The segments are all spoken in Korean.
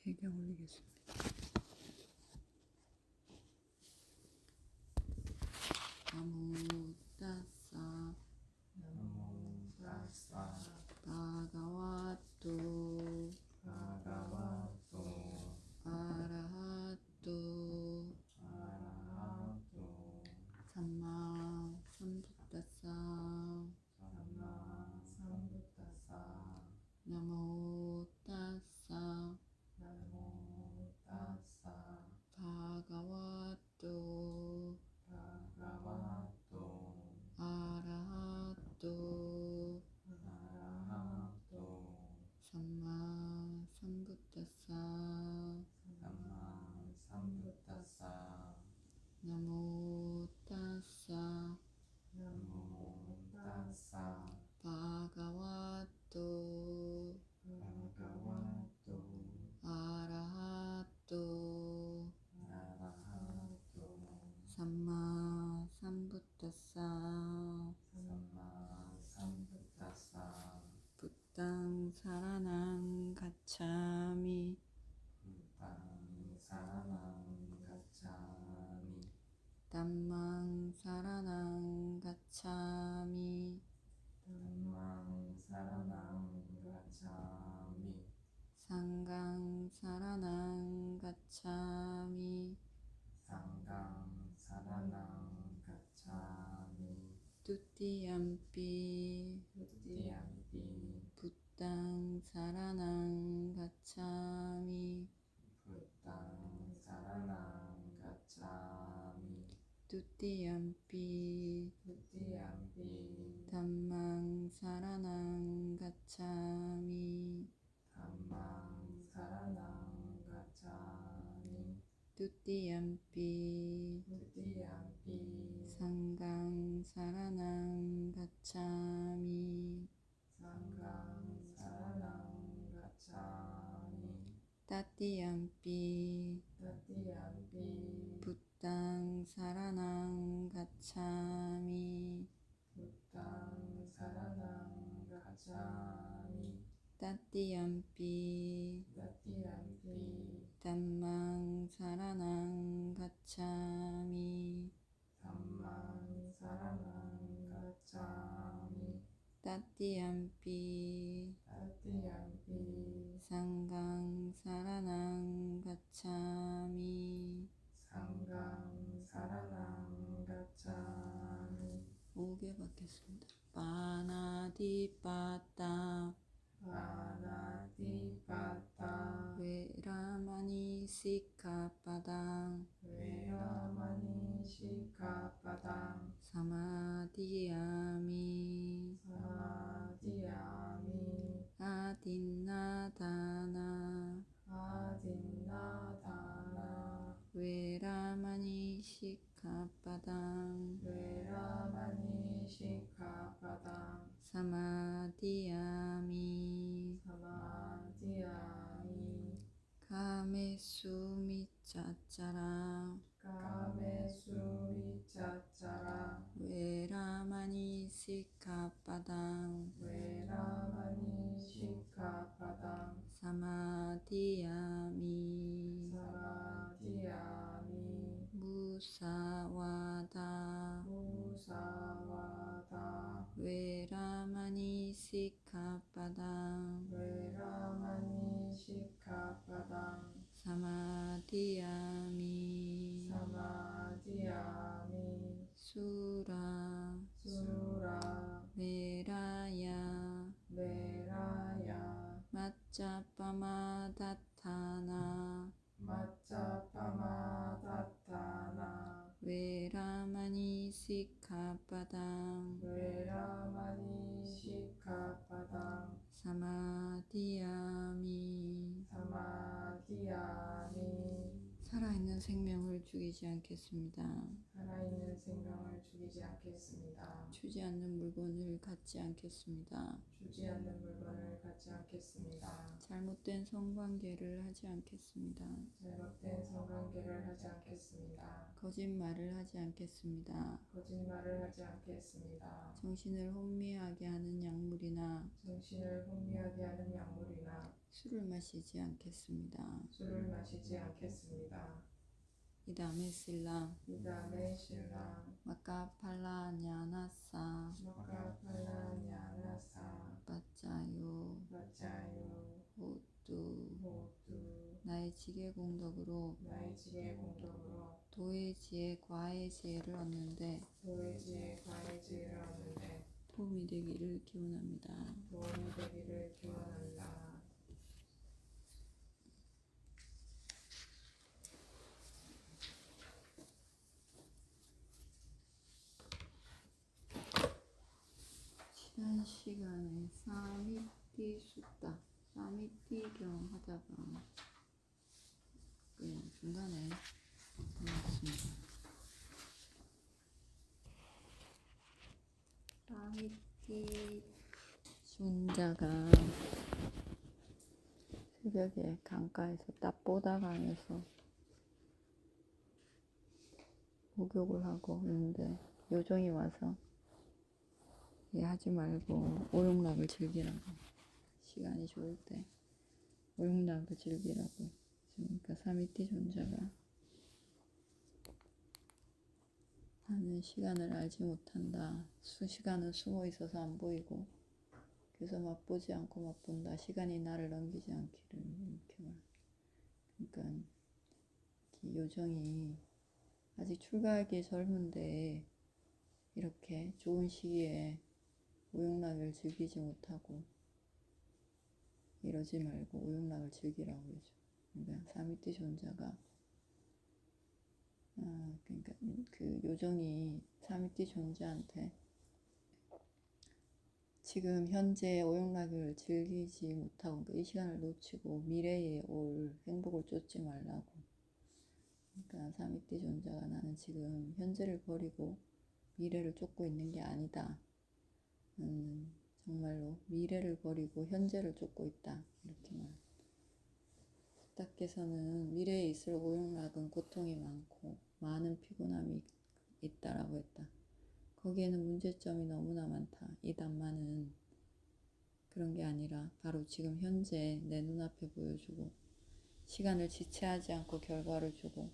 배경 올리겠습니다. 나모 따사 나모 따사 바가와토 바가와토 아라하토 아라하토 삼마 삼부따사 삼마 삼부따사 나모 따사 나모 따사 바가와토 바가와토 아라하토 아라하토 삼마 삼부따사 삼마 삼부따사 나모 따사 나모 따사 바가와토 바가와토 아라하토 아라하토 삼마 삼부따사 삼마 삼부따사 부땅 사라낭 가차미 부땅 사라낭 가차미 담망 사라낭 가차미 담망 사라낭 가차미 상강 사라낭 가차미 상강 사라낭 가차미 두띠얌피 두띠얌피 부땅 사라낭 가차미 부땅 사라낭 가차미 두띠얌피 두띠얌피 담망 사라낭 가차미 담망 사라낭 가차미 두띠얌피 두띠얌피 상강 사라낭 가차미 상강 사라낭 가차미 따띠얌피 따띠얌피 부땅 사라낭 가차미 부땅 사라낭 가차미 따띠얌피 따띠얌피 담망 사라낭 가차미 담망 사라낭 가차미 따띠얌피 따띠얌피 상강 사라낭 가차미 상강 사라낭 가차미 5개 받겠습니다. 파나디빠따 파나티파타 베라마니 시카파당 웨라마니 시카파당 사마디야미 사마디야미 아딘나다나 아딘나다나 베라마니 시카파당 웨라마니 시카파당 사마디야미 사마디야미 가메수미짜짜라 까메수미짜짜라 베라마니 시카파당 웨라마니 시카파당 사마디야미 사마디야미 무사와다 무사와다 베라마니 시카파당 웨라마니 시카파당 사마디야미 사마디야미 수라 수라 메라야 메라야 마짜빠마다타나 마짜파마다타나 베라마니 시카파당 웨라마니 시카파당 사마디야미 사마디야미 살아있는 생명을 죽이지 않겠습니다. 살아있는 생명을 죽이지 않겠습니다. 주지 않는 물건을 갖지 않겠습니다. 주지 않는 물건을 갖지 않겠습니다. 잘못된 성관계를 하지 않겠습니다. 잘못된 성관계를 하지 않겠습니다. 거짓말을 하지 않겠습니다. 거짓말을 하지 않겠습니다. 정신을 혼미하게 하는 약물이나 정신을 혼미하게 하는 약물이나 술을 마시지 않겠습니다. 술을 마시지 않겠습니다. 이 다음에 신랑 이 다음에 신랑 마카팔라냐나사 마카팔라냐나사 빠짜요 마짜요 호뚜 모두 나의 지혜 공덕으로 나의 지혜 공덕으로 도의 지혜 과의 지혜를 얻는데 도의 지혜 과의 지혜를 얻는데 도움이 되기를 기원합니다. 도움이 되기를 기원한다. 지난 시간에 사미띠 숫다 사미띠경 하다가 그냥 중간에 끝났습니다. 사미띠 존자가 새벽에 강가에서 딱 보다가면서 목욕을 하고 있는데 요정이 와서 하지 말고 오용락을 즐기라고, 시간이 좋을 때 오용락을 즐기라고. 그러니까 사미띠 존자가 나는 시간을 알지 못한다. 시간은 숨어 있어서 안 보이고 그래서 맛보지 않고 맛본다. 시간이 나를 넘기지 않기를, 이렇게 말. 그러니까 이 요정이 아직 출가하기 젊은데 이렇게 좋은 시기에 오용락을 즐기지 못하고 이러지 말고 오용락을 즐기라고 그러죠. 그러니까 사미띠 존자가 그러니까 그 요정이 사미띠 존재한테 지금 현재 오용락을 즐기지 못하고, 그러니까 이 시간을 놓치고 미래에 올 행복을 쫓지 말라고. 그러니까 사미띠 존자가 나는 지금 현재를 버리고 미래를 쫓고 있는 게 아니다. 정말로 미래를 버리고 현재를 쫓고 있다. 이렇게 말. 부탁께서는 미래에 있을 오용락은 고통이 많고 많은 피곤함이 있다라고 했다. 거기에는 문제점이 너무나 많다. 이 담마는 그런 게 아니라 바로 지금 현재 내 눈앞에 보여주고 시간을 지체하지 않고 결과를 주고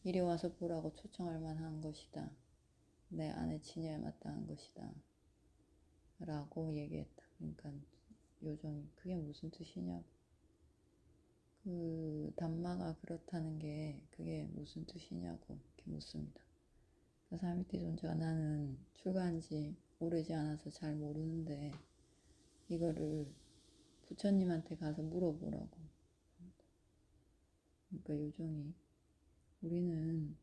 이리 와서 보라고 초청할 만한 것이다. 내 안에 진여에 마땅한 것이다. 라고 얘기했다. 그러니까 요정이 그게 무슨 뜻이냐고. 그 담마가 그렇다는 게 그게 무슨 뜻이냐고 이렇게 묻습니다. 사미띠 존재가 나는 출가한 지 오래지 않아서 잘 모르는데 이거를 부처님한테 가서 물어보라고. 그러니까 요정이 우리는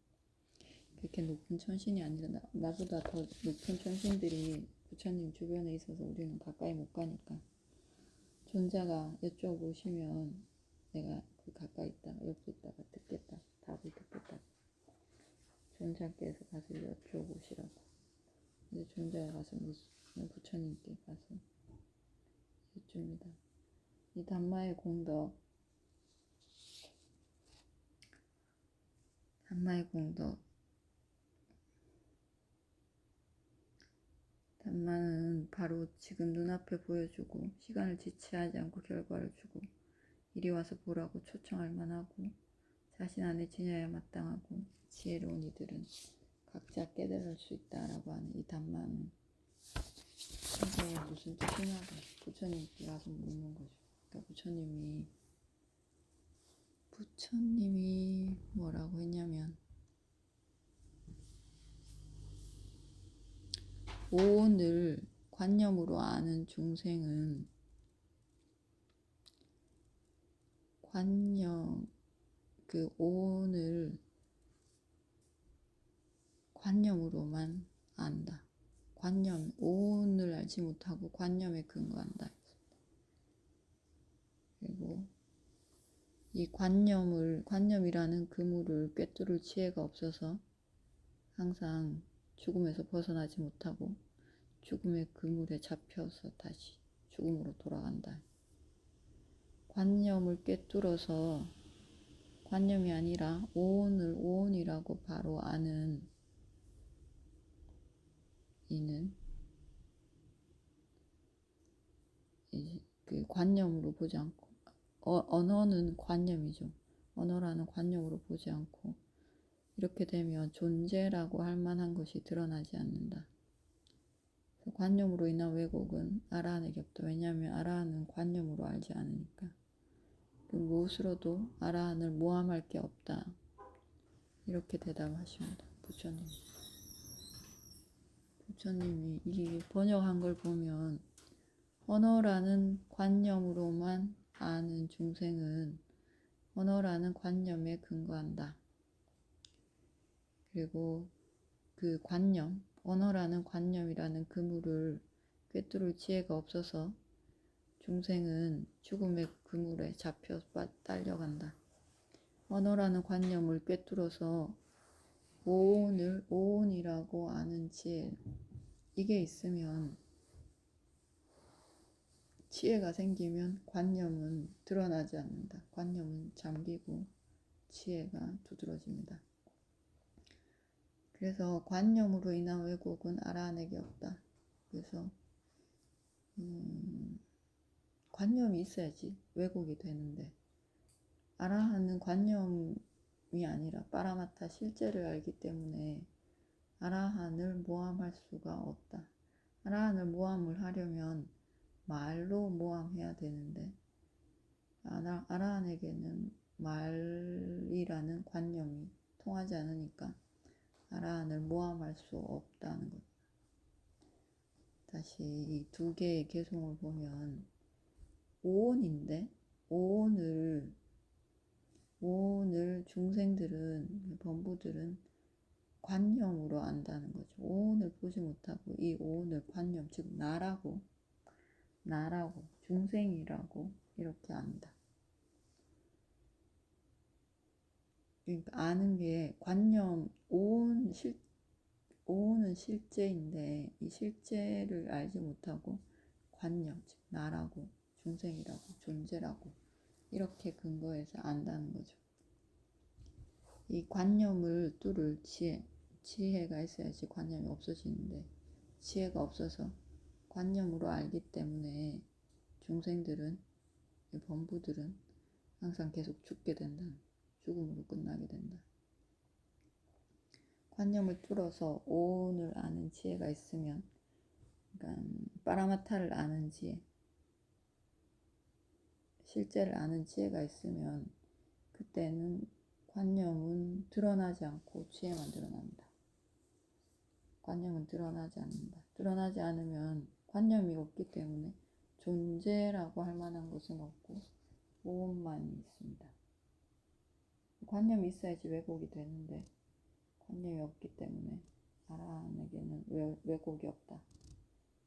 그렇게 높은 천신이 아니라 나보다 더 높은 천신들이 부처님 주변에 있어서 우리는 가까이 못 가니까 존자가 여쭤보시면 내가 그 가까이 있다가 옆에 있다가 듣겠다. 답을 듣겠다. 존자께서 가서 여쭤보시라고. 근데 존자가 가서 부처님께 가서 여쭙니다. 이 담마의 공덕, 담마는 바로 지금 눈앞에 보여주고 시간을 지체하지 않고 결과를 주고 이리 와서 보라고 초청할 만하고 자신 안에 지녀야 마땅하고 지혜로운 이들은 각자 깨달을 수 있다라고 하는 이 담마는 이게 무슨 뜻이냐고 부처님께 가서 묻는 거죠. 그러니까 부처님이 뭐라고 했냐면 오온을 관념으로 아는 중생은 그 오온을 관념으로만 안다. 오온을 알지 못하고 관념에 근거한다. 그리고 이 관념이라는 그물을 꿰뚫을 지혜가 없어서 항상 죽음에서 벗어나지 못하고 죽음의 그물에 잡혀서 다시 죽음으로 돌아간다. 관념을 꿰뚫어서 관념이 아니라 오온을 오온이라고 바로 아는 이는 그 관념으로 보지 않고 언어는 관념이죠. 언어라는 관념으로 보지 않고 이렇게 되면 존재라고 할 만한 것이 드러나지 않는다. 관념으로 인한 왜곡은 아라한에게 없다. 왜냐하면 아라한은 관념으로 알지 않으니까. 그 무엇으로도 아라한을 모함할 게 없다. 이렇게 대답하십니다. 부처님. 부처님이 이 번역한 걸 보면 언어라는 관념으로만 아는 중생은 언어라는 관념에 근거한다. 그리고 그 관념, 언어라는 관념이라는 그물을 꿰뚫을 지혜가 없어서 중생은 죽음의 그물에 잡혀 딸려간다. 언어라는 관념을 꿰뚫어서 오온을 오온이라고 아는 지혜, 이게 있으면 지혜가 생기면 관념은 드러나지 않는다. 관념은 잠기고 지혜가 두드러집니다. 그래서 관념으로 인한 왜곡은 아라한에게 없다. 그래서 관념이 있어야지 왜곡이 되는데 아라한은 관념이 아니라 빠라마타 실제를 알기 때문에 아라한을 모함할 수가 없다. 아라한을 모함을 하려면 말로 모함해야 되는데 아라한에게는 말이라는 관념이 통하지 않으니까 아라한을 모함할 수 없다는 것. 다시 이 두 개의 개송을 보면 오온인데 오온을 중생들은 범부들은 관념으로 안다는 거죠. 오온을 보지 못하고 이 오온을 관념, 즉 나라고 중생이라고 이렇게 안다. 그러니까 아는 게 관념, 오온은 실제인데 이 실제를 알지 못하고 관념, 즉 나라고 중생이라고 존재라고 이렇게 근거해서 안다는 거죠. 이 관념을 뚫을 지혜가 있어야지 관념이 없어지는데 지혜가 없어서 관념으로 알기 때문에 중생들은, 범부들은 항상 계속 죽게 된다. 죽음으로 끝나게 된다. 관념을 뚫어서 오온을 아는 지혜가 있으면, 그러니까 빠라마타를 아는 지혜, 실제를 아는 지혜가 있으면 그때는 관념은 드러나지 않고 지혜만 드러납니다. 관념은 드러나지 않는다. 드러나지 않으면 관념이 없기 때문에 존재라고 할 만한 것은 없고 오온만 있습니다. 관념이 있어야지 왜곡이 되는데 관념이 없기 때문에 아라한에게는 왜곡이 없다.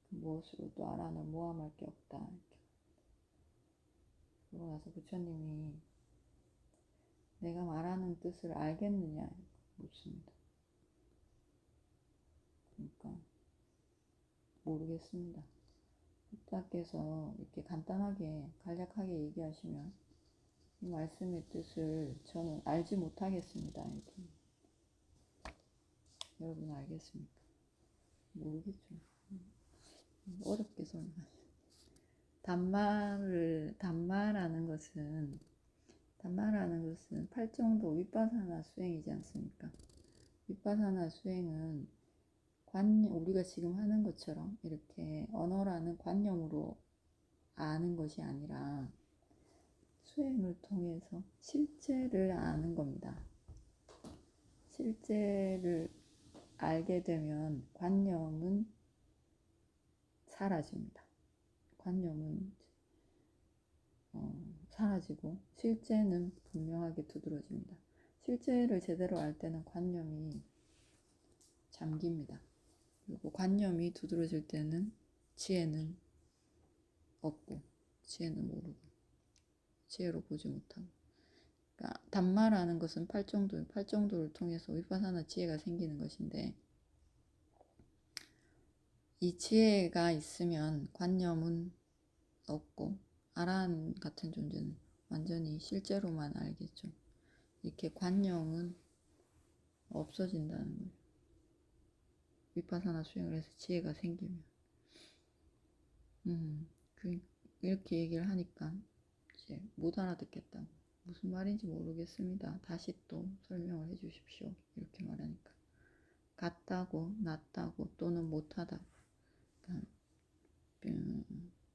무엇으로도 아라한을 모함할 게 없다. 그러고 나서 부처님이 내가 말하는 뜻을 알겠느냐 묻습니다. 그러니까 모르겠습니다. 부처께서 이렇게 간단하게 간략하게 얘기하시면 이 말씀의 뜻을 저는 알지 못하겠습니다. 이렇게. 여러분 알겠습니까? 모르겠죠. 어렵게 설명하죠. 단마라는 것은 팔정도 윗바사나 수행이지 않습니까? 윗바사나 수행은 우리가 지금 하는 것처럼 이렇게 언어라는 관념으로 아는 것이 아니라 수행을 통해서 실제를 아는 겁니다. 실제를 알게 되면 관념은 사라집니다. 관념은 사라지고 실제는 분명하게 두드러집니다. 실제를 제대로 알 때는 관념이 잠깁니다. 그리고 관념이 두드러질 때는 지혜는 없고 지혜는 모르고 지혜로 보지 못하고, 그러니까 담마라는 것은 팔정도를 통해서 위파사나 지혜가 생기는 것인데, 이 지혜가 있으면 관념은 없고 아라한 같은 존재는 완전히 실제로만 알겠죠. 이렇게 관념은 없어진다는 거예요. 위파사나 수행을 해서 지혜가 생기면. 이렇게 얘기를 하니까 이제 못 알아듣겠다고. 무슨 말인지 모르겠습니다. 다시 또 설명을 해 주십시오. 이렇게 말하니까. 같다고, 낫다고, 또는 못하다고, 그러니까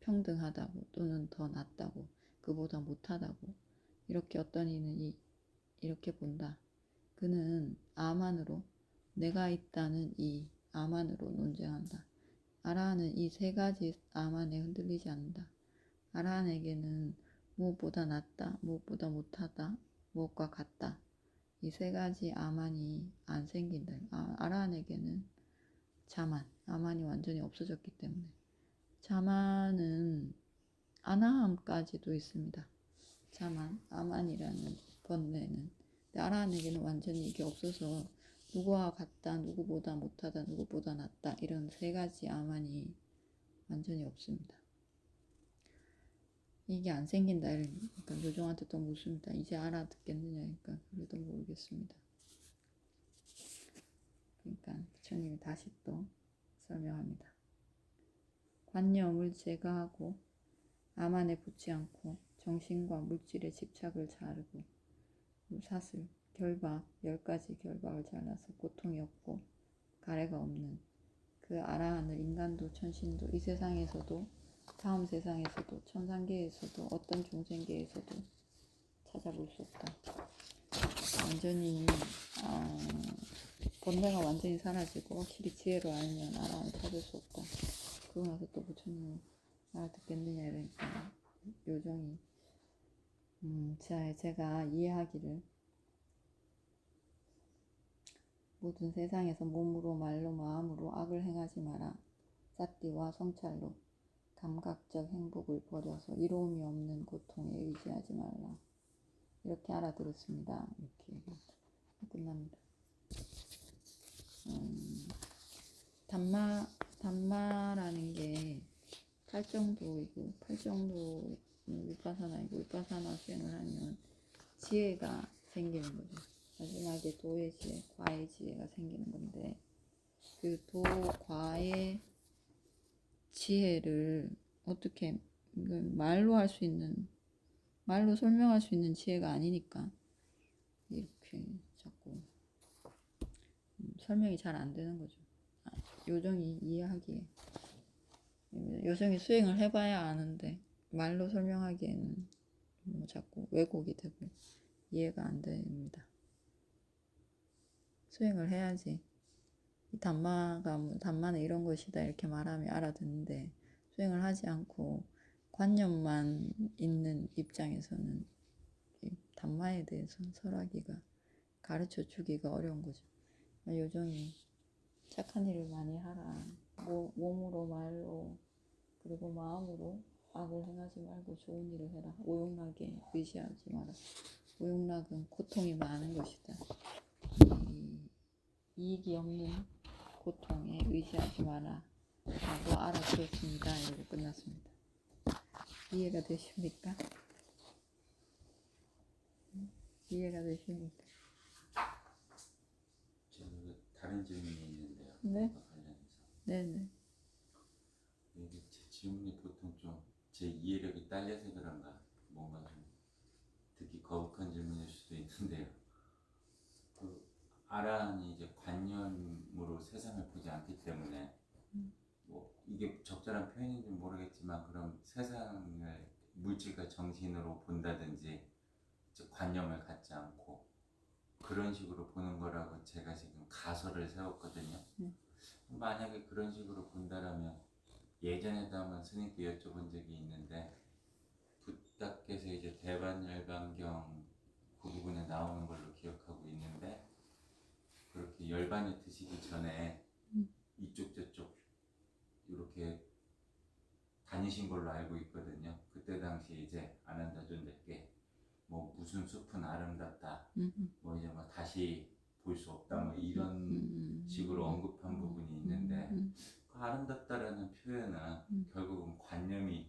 평등하다고, 또는 더 낫다고, 그보다 못하다고, 이렇게 어떤 이는 이렇게 본다. 그는 아만으로, 내가 있다는 이 아만으로 논쟁한다. 아라한은 이 세 가지 아만에 흔들리지 않는다. 아라한에게는 무엇보다 낫다, 무엇보다 못하다, 무엇과 같다. 이 세 가지 아만이 안 생긴다. 아라한에게는 아만이 완전히 없어졌기 때문에. 자만은 아나함까지도 있습니다. 아만이라는 번뇌는. 근데 아라한에게는 완전히 이게 없어서 누구와 같다, 누구보다 못하다, 누구보다 낫다, 이런 세 가지 아만이 완전히 없습니다. 이게 안 생긴다. 그러니까 요정한테 또 묻습니다. 이제 알아듣겠느냐. 그러니까 그래도 모르겠습니다. 그러니까 부처님이 다시 또 설명합니다. 관념을 제거하고 아만에 붙지 않고 정신과 물질의 집착을 자르고 사슬, 결박, 10가지 결박을 잘라서 고통이 없고 가래가 없는 그 아라한을 인간도 천신도 이 세상에서도 다음 세상에서도 천상계에서도 어떤 중생계에서도 찾아볼 수 없다. 완전히 본래가 완전히 사라지고 확실히 지혜로 알면 아라한을 찾을 수 없다. 그러고 나서 또 부처님 알아듣겠느냐 이러니까 요정이 제가 이해하기를 모든 세상에서 몸으로 말로 마음으로 악을 행하지 마라. 삿띠와 성찰로 감각적 행복을 버려서 이로움이 없는 고통에 의지하지 말라. 이렇게 알아들었습니다. 이렇게 끝납니다. 담마라는 게 팔정도이고 팔정도 위파사나이고 위파사나 수행을 하면 지혜가 생기는 거죠. 마지막에 도의 지혜, 과의 지혜가 생기는 건데 그 도, 과의 지혜를 어떻게 말로 할 수 있는, 말로 설명할 수 있는 지혜가 아니니까 이렇게 자꾸 설명이 잘 안 되는 거죠. 요정이 이해하기에. 요정이 수행을 해봐야 아는데 말로 설명하기에는 자꾸 왜곡이 되고 이해가 안 됩니다. 수행을 해야지. 담마는 이런 것이다 이렇게 말하면 알아듣는데 수행을 하지 않고 관념만 있는 입장에서는 담마에 대해서 설하기가, 가르쳐 주기가 어려운 거죠. 요정이 착한 일을 많이 하라. 몸으로 말로 그리고 마음으로 악을 행하지 말고 좋은 일을 해라. 오용락에 의지하지 마라. 오용락은 고통이 많은 것이다. 이익이 없는 고통에 의지하지 마라 라고 알아들었습니다. 이러고 끝났습니다. 이해가 되십니까? 이해가 되십니까? 저는 다른 질문이 있는데요. 네? 관련해서. 네네. 이게 제 질문이 보통 좀 제 이해력이 딸려서 그런가 뭔가 좀 듣기 거북한 질문일 수도 있는데요. 그 아라한이 이제 관념으로 세상을 보지 않기 때문에 뭐 이게 적절한 표현인지 모르겠지만 그럼 세상을 물질과 정신으로 본다든지 관념을 갖지 않고 그런 식으로 보는 거라고 제가 지금 가설을 세웠거든요. 만약에 그런 식으로 본다라면 예전에도 한번 스님께 여쭤본 적이 있는데 부탁께서 이제 대반열반경 그 부분에 나오는 걸로 기억하고 있는데 그렇게 열반이 드시기 전에 이쪽 저쪽 이렇게 다니신 걸로 알고 있거든요. 그때 당시 이제 아난다 존자께 뭐 무슨 숲은 아름답다, 음, 뭐 이제 뭐 다시 볼 수 없다, 뭐 이런 식으로 언급한 부분이 있는데 그 아름답다라는 표현은 결국은 관념이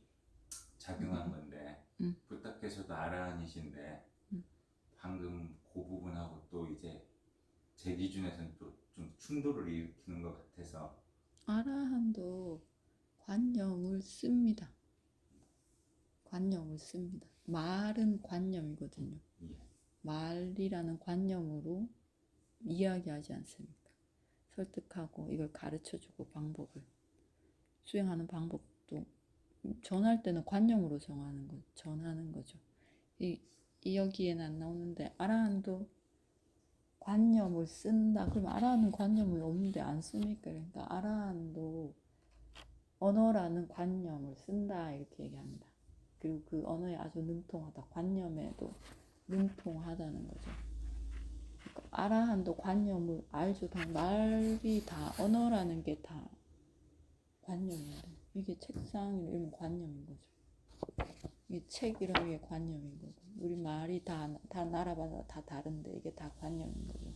작용한 건데 부탁께서도 아라한이신데 방금 그 부분하고 또 이제 제 기준에서는 또 좀 충돌을 일으키는 것 같아서 아라한도 관념을 씁니다. 관념을 씁니다. 말은 관념이거든요. 예. 말이라는 관념으로 이야기하지 않습니까? 설득하고 이걸 가르쳐주고 방법을 수행하는 방법도 전할 때는 관념으로 전하는 거죠. 이 여기에는 안 나오는데 아라한도 관념을 쓴다. 그러면 아라한은 관념이 없는데 안 씁니까? 그러니까 아라한도 언어라는 관념을 쓴다 이렇게 얘기합니다. 그리고 그 언어에 아주 능통하다. 관념에도 능통하다는 거죠. 그러니까 아라한도 관념을 알죠. 다 말이 다 언어라는 게 다 관념인데 이게 책상 이런 관념인 거죠. 이 책 이런 게 관념인 거고 우리 말이 다 나라마다 다 다른데 이게 다 관념인 거죠.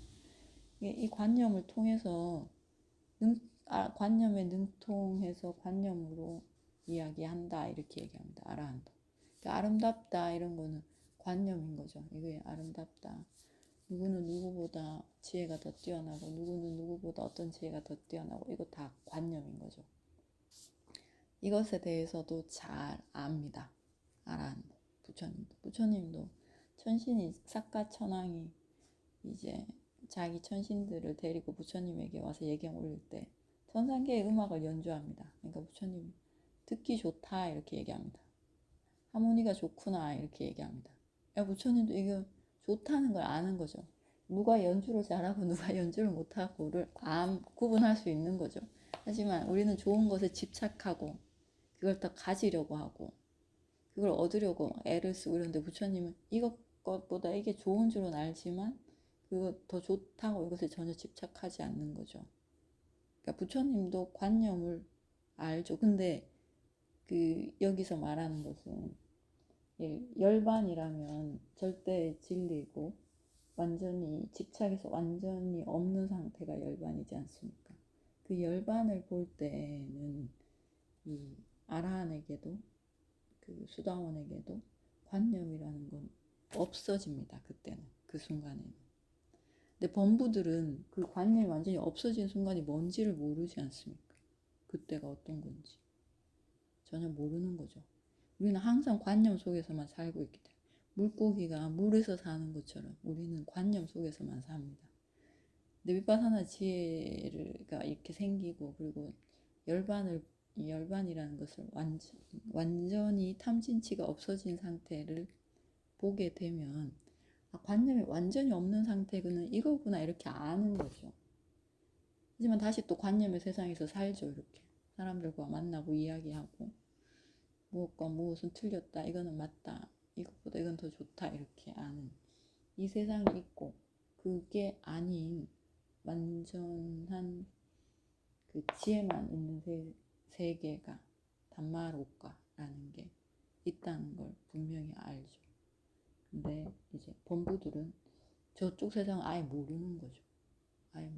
이 관념을 통해서 관념에 능통해서 관념으로 이야기한다 이렇게 얘기합니다. 아라한도. 그러니까 아름답다 이런 거는 관념인 거죠. 이게 아름답다. 누구는 누구보다 지혜가 더 뛰어나고 누구는 누구보다 어떤 지혜가 더 뛰어나고 이거 다 관념인 거죠. 이것에 대해서도 잘 압니다. 아라한도. 부처님도 천신이 사카천왕이 이제 자기 천신들을 데리고 부처님에게 와서 예경 올릴 때 천상계의 음악을 연주합니다. 그러니까 부처님 듣기 좋다 이렇게 얘기합니다. 하모니가 좋구나 이렇게 얘기합니다. 부처님도 이거 좋다는 걸 아는 거죠. 누가 연주를 잘하고 누가 연주를 못하고를 구분할 수 있는 거죠. 하지만 우리는 좋은 것에 집착하고 그걸 더 가지려고 하고 그걸 얻으려고 애를 쓰고 이러는데 부처님은 이것보다 이게 좋은 줄은 알지만 그거 더 좋다고 이것에 전혀 집착하지 않는 거죠. 그러니까 부처님도 관념을 알죠. 근데 그 여기서 말하는 것은 열반이라면 절대 진리고 완전히 집착해서 완전히 없는 상태가 열반이지 않습니까? 그 열반을 볼 때는 이 아라한에게도 그 수다원에게도 관념이라는 건 없어집니다. 그때는 그 순간에는. 근데 범부들은 그 관념이 완전히 없어진 순간이 뭔지를 모르지 않습니까? 그때가 어떤 건지 전혀 모르는 거죠. 우리는 항상 관념 속에서만 살고 있기 때문에 물고기가 물에서 사는 것처럼 우리는 관념 속에서만 삽니다. 근데 위파사나 지혜가 이렇게 생기고 그리고 열반이라는 것을 완전히 탐진치가 없어진 상태를 보게 되면 관념이 완전히 없는 상태는 이거구나 이렇게 아는 거죠. 하지만 다시 또 관념의 세상에서 살죠. 이렇게 사람들과 만나고 이야기하고 무엇과 무엇은 틀렸다 이거는 맞다 이것보다 이건 더 좋다 이렇게 아는 이 세상이 있고 그게 아닌 완전한 그 지혜만 있는 세계가 담마로가라는 게 있다는 걸 분명히 알죠. 근데 이제 범부들은 저쪽 세상을 아예 모르는 거죠. 아예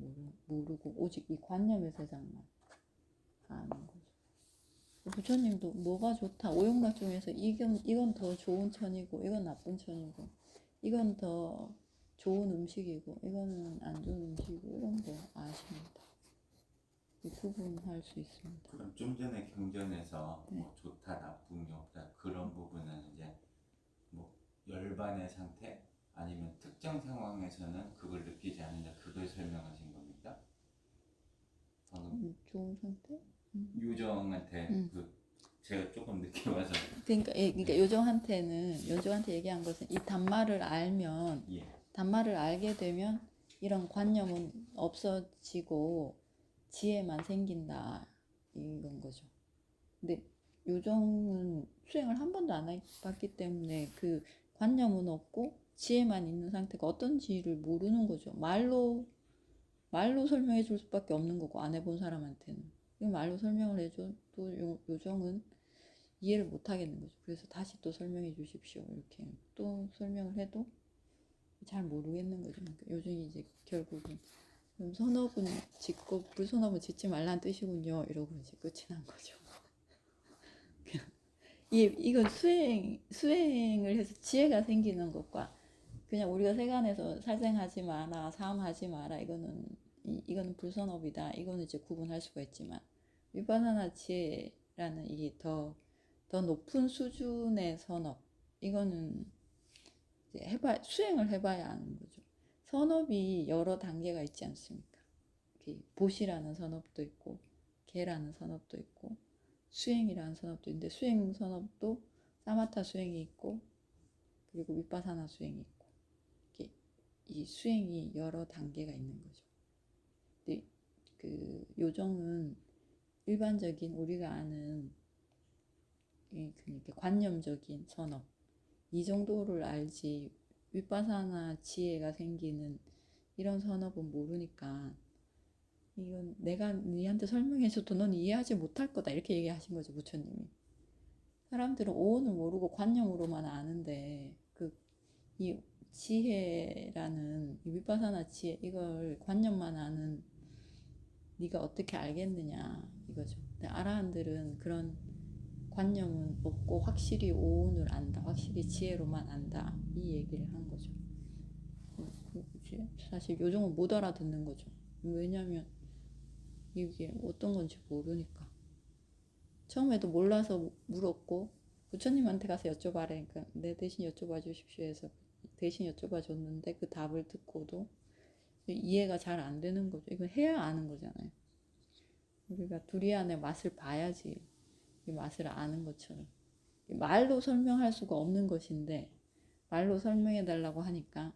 모르고 오직 이 관념의 세상만 아는 거죠. 부처님도 뭐가 좋다 오용락 중에서 이건 더 좋은 천이고 이건 나쁜 천이고 이건 더 좋은 음식이고 이거는 안 좋은 음식이고 이런 거 아십니다. 구분할 수 있습니다. 그럼 좀 전에 경전에서 뭐 좋다 나쁨이 없다 그런 부분은 이제 뭐 열반의 상태 아니면 특정 상황에서는 그걸 느끼지 않는다 그걸 설명하신 겁니까? 방금 좋은 상태? 요정한테 그 제가 조금 늦게 와서 그러니까 요정한테 얘기한 것은 이 단말을 알면 예. 단말을 알게 되면 이런 관념은 없어지고 지혜만 생긴다 이건 거죠. 근데 요정은 수행을 한 번도 안 해봤기 때문에 그 관념은 없고 지혜만 있는 상태가 어떤지를 모르는 거죠. 말로 설명해 줄 수밖에 없는 거고 안 해본 사람한테는 말로 설명을 해줘도 요정은 이해를 못 하겠는 거죠. 그래서 다시 또 설명해 주십시오. 이렇게 또 설명을 해도 잘 모르겠는 거죠. 그러니까 요즘에 이제 결국은 그럼 선업은 짓고 불선업은 짓지 말라는 뜻이군요. 이러고 이제 끝이 난 거죠. 이건 수행을 해서 지혜가 생기는 것과 그냥 우리가 세간에서 살생하지 마라, 사함하지 마라, 이거는 불선업이다. 이거는 이제 구분할 수가 있지만 위파사나 지혜라는 이게 더 높은 수준의 선업, 이거는 이제 수행을 해봐야 아는 거죠. 선업이 여러 단계가 있지 않습니까? 보시라는 선업도 있고, 개라는 선업도 있고, 수행이라는 선업도 있는데, 수행 선업도 사마타 수행이 있고, 그리고 위파사나 수행이 있고, 이 수행이 여러 단계가 있는 거죠. 근데 그 요정은 일반적인 우리가 아는 그러니까 관념적인 선업, 이 정도를 알지 위파사나 지혜가 생기는 이런 선업은 모르니까 이건 내가 니한테 설명해줘도 넌 이해하지 못할 거다 이렇게 얘기하신 거죠, 부처님이. 사람들은 오온을 모르고 관념으로만 아는데 이 지혜라는 이 위파사나 지혜, 이걸 관념만 아는 네가 어떻게 알겠느냐 이거죠. 근데 아라한들은 그런 관념은 없고 확실히 오온을 안다, 확실히 지혜로만 안다, 이 얘기를 한 거죠. 사실 요정은 못 알아듣는 거죠. 왜냐면 이게 어떤 건지 모르니까. 처음에도 몰라서 물었고 부처님한테 가서 여쭤봐라, 그러니까 내 대신 여쭤봐 주십시오 해서 대신 여쭤봐 줬는데 그 답을 듣고도 이해가 잘 안 되는 거죠. 이건 해야 아는 거잖아요. 우리가 두리안의 맛을 봐야지 이 맛을 아는 것처럼. 말로 설명할 수가 없는 것인데 말로 설명해 달라고 하니까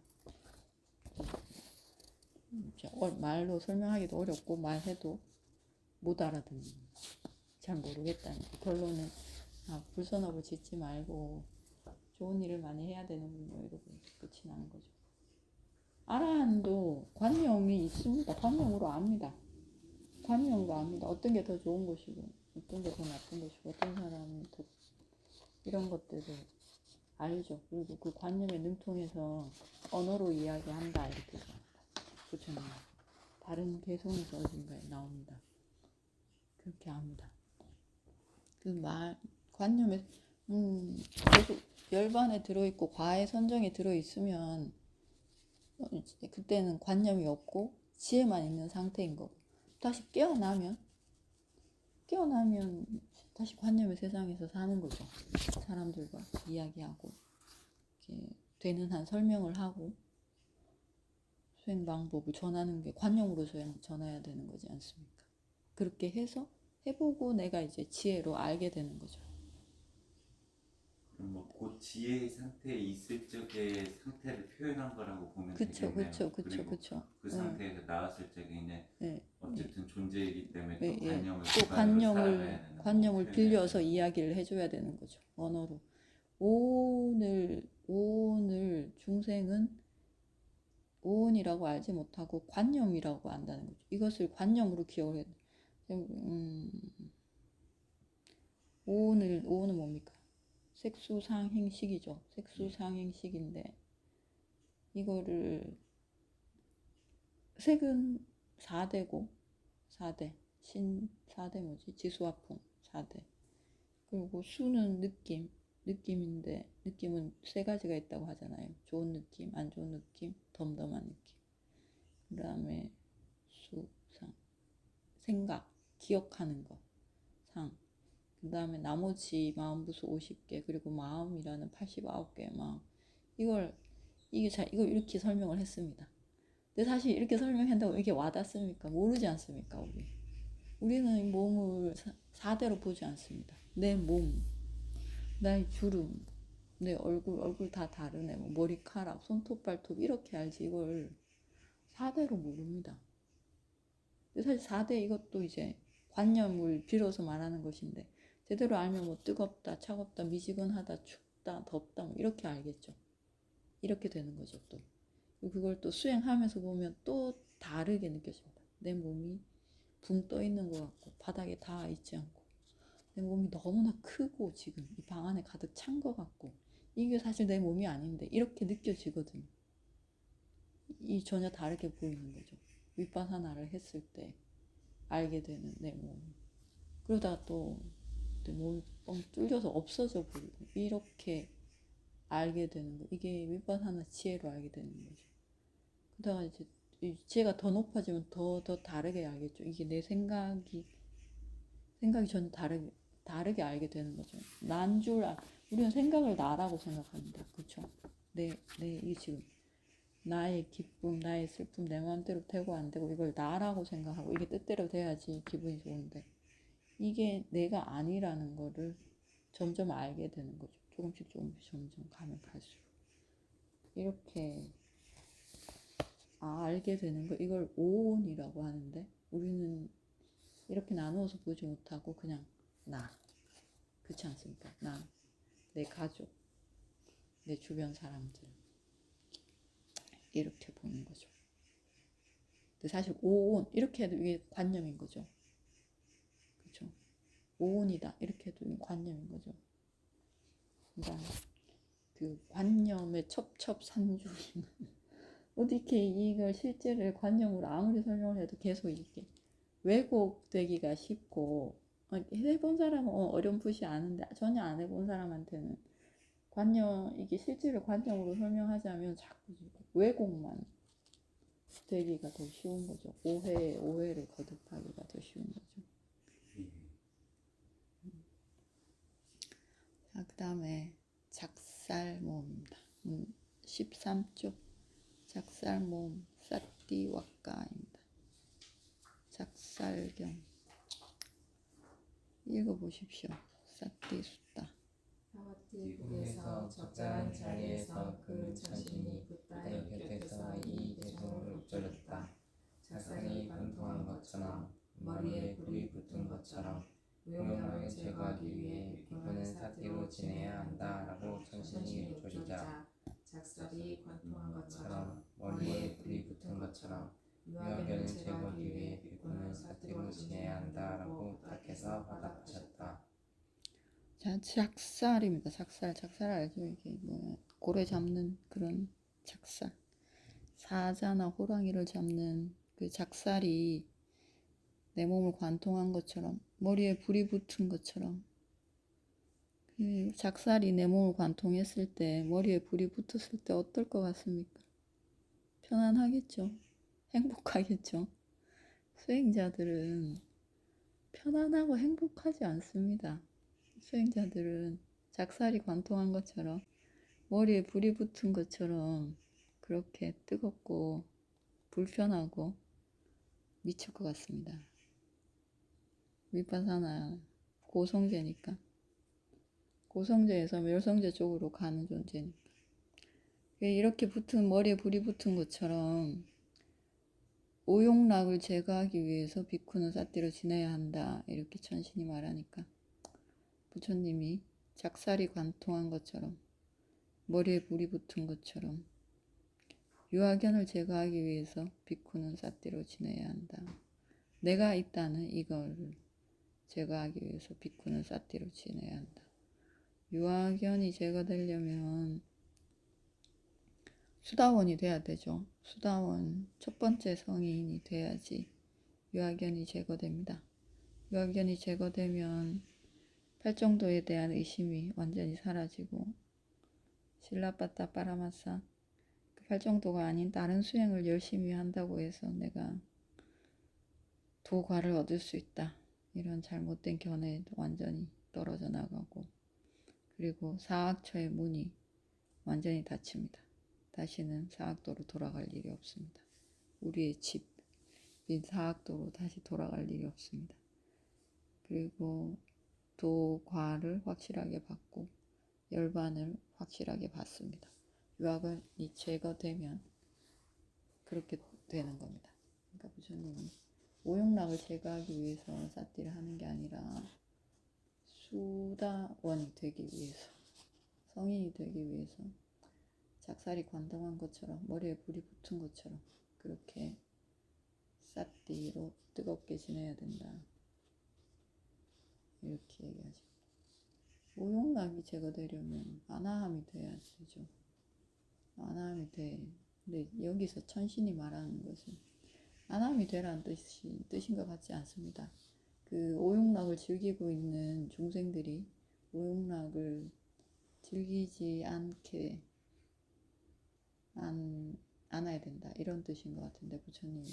말로 설명하기도 어렵고 말해도 못 알아듣는, 잘 모르겠다는 결론은 불선업을 짓지 말고 좋은 일을 많이 해야 되는군요. 이러고 끝이 나는 거죠. 아라한도 관념이 있습니다. 관념으로 압니다. 관념으로 압니다. 어떤 게 더 좋은 것이고 어떤 게 더 나쁜 것이고 어떤 사람은 더 이런 것들을 알죠. 그리고 그 관념에 능통해서 언어로 이야기한다 이렇게 부처님 다른 개송에서 어딘가에 나옵니다. 그렇게 합니다. 그 말 관념에 계속 열반에 들어있고 과에 선정에 들어있으면 그때는 관념이 없고 지혜만 있는 상태인 거고, 다시 깨어나면 다시 관념의 세상에서 사는 거죠. 사람들과 이야기하고 이렇게 되는 한 설명을 하고 수행 방법을 전하는 게 관념으로 전해야 되는 거지 않습니까? 그렇게 해서 해보고 내가 이제 지혜로 알게 되는 거죠. 그럼 그 지혜의 상태에 있을 적의 상태를 표현한 거라고 보면 그쵸, 되겠네요. 그쵸. 그 상태에서 나왔을 적에는 어쨌든 존재이기 때문에 또 관념을 또 기반으로 살아가야 되는 관념을 빌려서 이야기를 해줘야 되는 거죠. 언어로. 오온을 중생은 오온이라고 알지 못하고 관념이라고 안다는 거죠. 이것을 관념으로 기억을 해야 돼. 오온은 뭡니까? 색수상행식이죠. 색수상행식인데 이거를 색은 4대고 4대 신 4대 뭐지? 지수화풍 4대. 그리고 수는 느낌인데 느낌은 세 가지가 있다고 하잖아요. 좋은 느낌, 안 좋은 느낌, 덤덤한 느낌. 그 다음에 상, 생각, 기억하는 거, 상. 그 다음에 나머지 마음부수 50개, 그리고 마음이라는 89개의 마음. 이걸 이렇게 설명을 했습니다. 근데 사실 이렇게 설명한다고 이게 와닿습니까? 모르지 않습니까? 우리는 몸을 4대로 보지 않습니다. 내 몸, 나의 주름, 내 얼굴 다 다르네. 뭐 머리카락, 손톱, 발톱 이렇게 알지 이걸 4대로 모릅니다. 사실 4대 이것도 이제 관념을 빌어서 말하는 것인데 제대로 알면 뭐 뜨겁다, 차갑다, 미지근하다, 춥다, 덥다 뭐 이렇게 알겠죠. 이렇게 되는 거죠 또. 그걸 또 수행하면서 보면 또 다르게 느껴집니다. 내 몸이 붕 떠 있는 것 같고 바닥에 닿아 있지 않고 내 몸이 너무나 크고 지금 이 방 안에 가득 찬 것 같고 이게 사실 내 몸이 아닌데 이렇게 느껴지거든. 이 전혀 다르게 보이는 거죠. 윗바사나를 했을 때 알게 되는 내 몸. 그러다가 또 내 몸이 뻥 뚫려서 없어져 버리고 이렇게 알게 되는 거. 이게 윗바사나 지혜로 알게 되는 거죠. 그러다가 이제 이 지혜가 더 높아지면 더 다르게 알겠죠. 이게 내 생각이 전혀 다르게 알게 되는 거죠. 우리는 생각을 나라고 생각합니다. 그렇죠? 이게 지금 나의 기쁨, 나의 슬픔, 내 마음대로 되고 안 되고 이걸 나라고 생각하고 이게 뜻대로 돼야지 기분이 좋은데 이게 내가 아니라는 거를 점점 알게 되는 거죠. 조금씩 점점 가면 갈수록 이렇게 알게 되는 거 이걸 오온이라고 하는데 우리는 이렇게 나누어서 보지 못하고 그냥 나 그렇지 않습니까? 나, 내 가족, 내 주변 사람들 이렇게 보는 거죠. 근데 사실 오온 이렇게 해도 이게 관념인 거죠. 그렇죠? 오온이다 이렇게 해도 이게 관념인 거죠. 그러니까 그 관념의 첩첩산중인 어떻게 이걸 실제를 관념으로 아무리 설명을 해도 계속 이렇게 왜곡되기가 쉽고 해본 사람은 어렴풋이 아는데 전혀 안 해본 사람한테는 이게 실제로 관념으로 설명하자면 자꾸 왜곡만 되기가 더 쉬운 거죠. 오해를 거듭하기가 더 쉬운 거죠. 자, 그 다음에 작살모음입니다. 13쪽 작살모음 사띠와까입니다. 작살경 읽어보십시오. 사띠숫다. 사와띠국에서 적절한 자리에서 그 천신이 붓다의 곁에서 이 대성을 읊조렸다. 작살이 관통한 것처럼 머리에 불이 붙은 것처럼 무용락을 제거하기 위해 비구는 사띠로 지내야 한다라고 천신이 읊조리자 작살이 관통한 것처럼 머리에 불이 붙은 것처럼 유아견을 제거하기 위해 비구는 사띠로 지내야 한다라고 부탁해서 화답하셨다. 자, 작살입니다. 작살 알죠? 이게 고래 잡는 그런 작살. 사자나 호랑이를 잡는 그 작살이 내 몸을 관통한 것처럼 머리에 불이 붙은 것처럼 그 작살이 내 몸을 관통했을 때 머리에 불이 붙었을 때 어떨 것 같습니까? 편안하겠죠? 행복하겠죠? 수행자들은 편안하고 행복하지 않습니다. 수행자들은 작살이 관통한 것처럼 머리에 불이 붙은 것처럼 그렇게 뜨겁고 불편하고 미칠 것 같습니다. 윗바사나 고성제니까 고성제에서 멸성제 쪽으로 가는 존재니까 이렇게 머리에 불이 붙은 것처럼 오용락을 제거하기 위해서 비쿠는 사띠로 지내야 한다 이렇게 천신이 말하니까 부처님이 작살이 관통한 것처럼 머리에 불이 붙은 것처럼 유아견을 제거하기 위해서 비쿠는 사띠로 지내야 한다. 내가 있다는 이걸 제거하기 위해서 비쿠는 사띠로 지내야 한다. 유아견이 제거되려면 수다원이 돼야 되죠. 수다원 첫 번째 성인이 돼야지 유아견이 제거됩니다. 유아견이 제거되면 팔정도에 대한 의심이 완전히 사라지고 실라빠따 빠라마사 그 팔정도가 아닌 다른 수행을 열심히 한다고 해서 내가 도과를 얻을 수 있다. 이런 잘못된 견해 완전히 떨어져 나가고 그리고 사악처의 문이 완전히 닫힙니다. 다시는 사악도로 돌아갈 일이 없습니다. 우리의 집인 사악도로 다시 돌아갈 일이 없습니다. 그리고 도과를 확실하게 받고 열반을 확실하게 받습니다. 유아견이 제거되면 그렇게 되는 겁니다. 그러니까 부처님이 오용락을 제거하기 위해서 사띠를 하는 게 아니라 수다원이 되기 위해서 성인이 되기 위해서 작살이 관통한 것처럼 머리에 불이 붙은 것처럼 그렇게 사띠로 뜨겁게 지내야 된다. 이렇게 얘기하죠. 오용락이 제거되려면 아나함이 돼야 되죠. 아나함이 돼. 근데 여기서 천신이 말하는 것은 아나함이 되라는 뜻인 것 같지 않습니다. 그 오용락을 즐기고 있는 중생들이 오용락을 즐기지 않게 안아야 된다 이런 뜻인 것 같은데 부처님이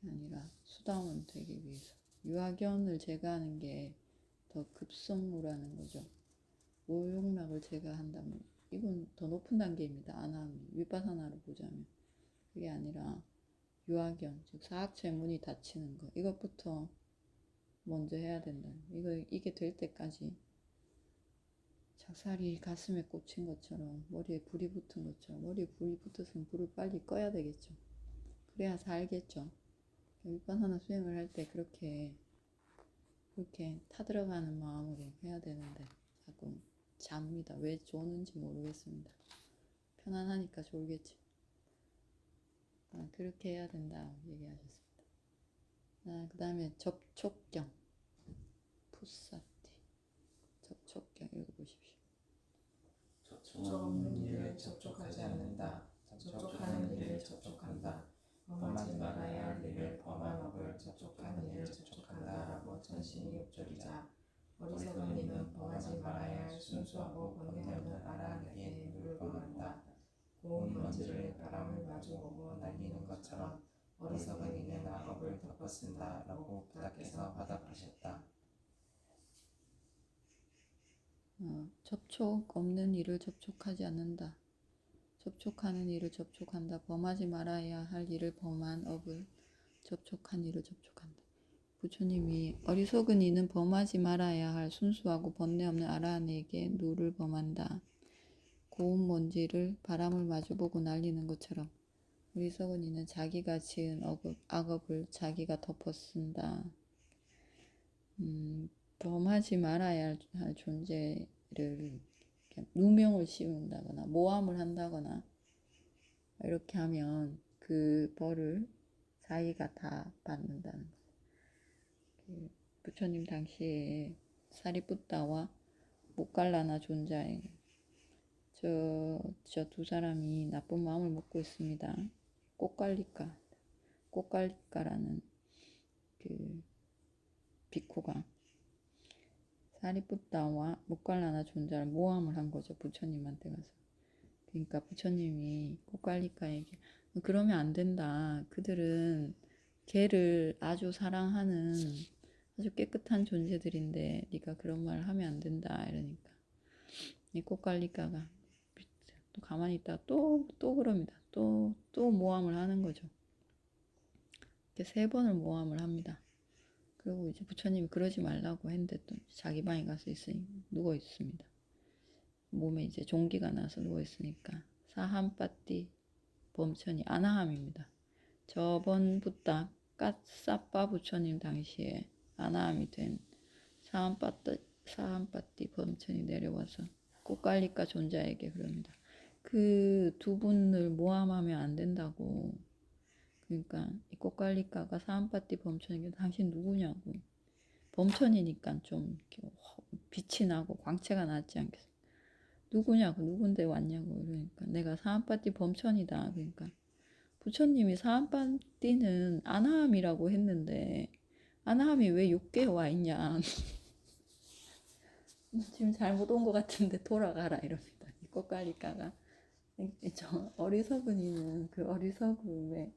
아니라 수다원 되기 위해서 유아견을 제거하는 게 더 급선무라는 거죠. 오용락을 제거한다면 이건 더 높은 단계입니다. 아나함이 윗바사나로 보자면 그게 아니라 유아견 즉 사악체 문이 닫히는 거 이것부터 먼저 해야 된다. 이게 될 때까지 작살이 가슴에 꽂힌 것처럼 그래야 불이 붙은 것처럼 머리에 불이 붙었으면 불을 빨리 꺼야 되겠죠. 그래야 살겠죠. 윗바사나 수행을 할 때 그렇게 타들어가는 마음으로 해야 되는데 자꾸 잡니다. 왜 조는지 모르겠습니다. 편안하니까 졸겠지. 그렇게 해야 된다 얘기하셨습니다. 그 다음에 접촉경 푸사티 접촉경 읽어보십시오. 접촉 없는 일을 접촉하지 않는다. 접촉하는 일을 접촉한다. 범하지 말아야 할 일을 범한 업을 접촉하는 일을 접촉한다라고 천신이 읊조리자 어리석은 이는 범하지 말아야 할 순수하고 번뇌 없는 아라한에게 물을 범한다. 고운 먼지를 바람을 마주보고 날리는 것처럼 어리석은 이는 악업을 덮어쓴다라고 부다께서 화답하셨다. 접촉 없는 일을 접촉하지 않는다. 접촉하는 일을 접촉한다. 범하지 말아야 할 일을 범한 업을 접촉한 일을 접촉한다. 부처님이 어리석은 이는 범하지 말아야 할 순수하고 번뇌 없는 아라한에게 누를 범한다. 고운 먼지를 바람을 마주보고 날리는 것처럼 어리석은 이는 자기가 지은 악업을 자기가 덮어쓴다. 범하지 말아야 할 존재를 누명을 씌운다거나 모함을 한다거나 이렇게 하면 그 벌을 자기가 다 받는다는 거예요. 부처님 당시에 사리푸tta와 모갈라나 존자에게 저 두 사람이 나쁜 마음을 먹고 있습니다. 꽃갈리까라는 그 비쿠가 사리푸tta와 모갈라나 존자를 모함을 한 거죠. 부처님한테 가서. 그러니까 부처님이 꽃갈리카에게 그러면 안 된다. 그들은 걔를 아주 사랑하는 아주 깨끗한 존재들인데 네가 그런 말을 하면 안 된다. 이러니까 이 꽃갈리카가 또 가만히 있다가 또 그럽니다. 또 모함을 하는 거죠. 이렇게 3번을 모함을 합니다. 그리고 이제 부처님이 그러지 말라고 했는데 또 자기 방에 가서 누워 있습니다. 몸에 이제 종기가 나서 누워 있으니까 사함빠띠 범천이 아나함입니다. 저번 붓다 까싸빠 부처님 당시에 아나함이 된 사함빠띠 범천이 내려와서 꽃갈리까 존자에게 그럽니다. 그 두 분을 모함하면 안 된다고. 그러니까 이 꽃갈리까가 사함빠띠 범천에게 당신 누구냐고. 범천이니까 좀 빛이 나고 광채가 나지 않겠어. 누구냐고 누군데 왔냐고. 그러니까 내가 사함빠띠 범천이다. 그러니까 부처님이 사함빠띠는 아나함이라고 했는데 아나함이 왜 6개에 와 있냐. 지금 잘못 온 것 같은데 돌아가라 이럽니다. 이 꽃갈리까가 저 어리석은 이는 그 어리석음에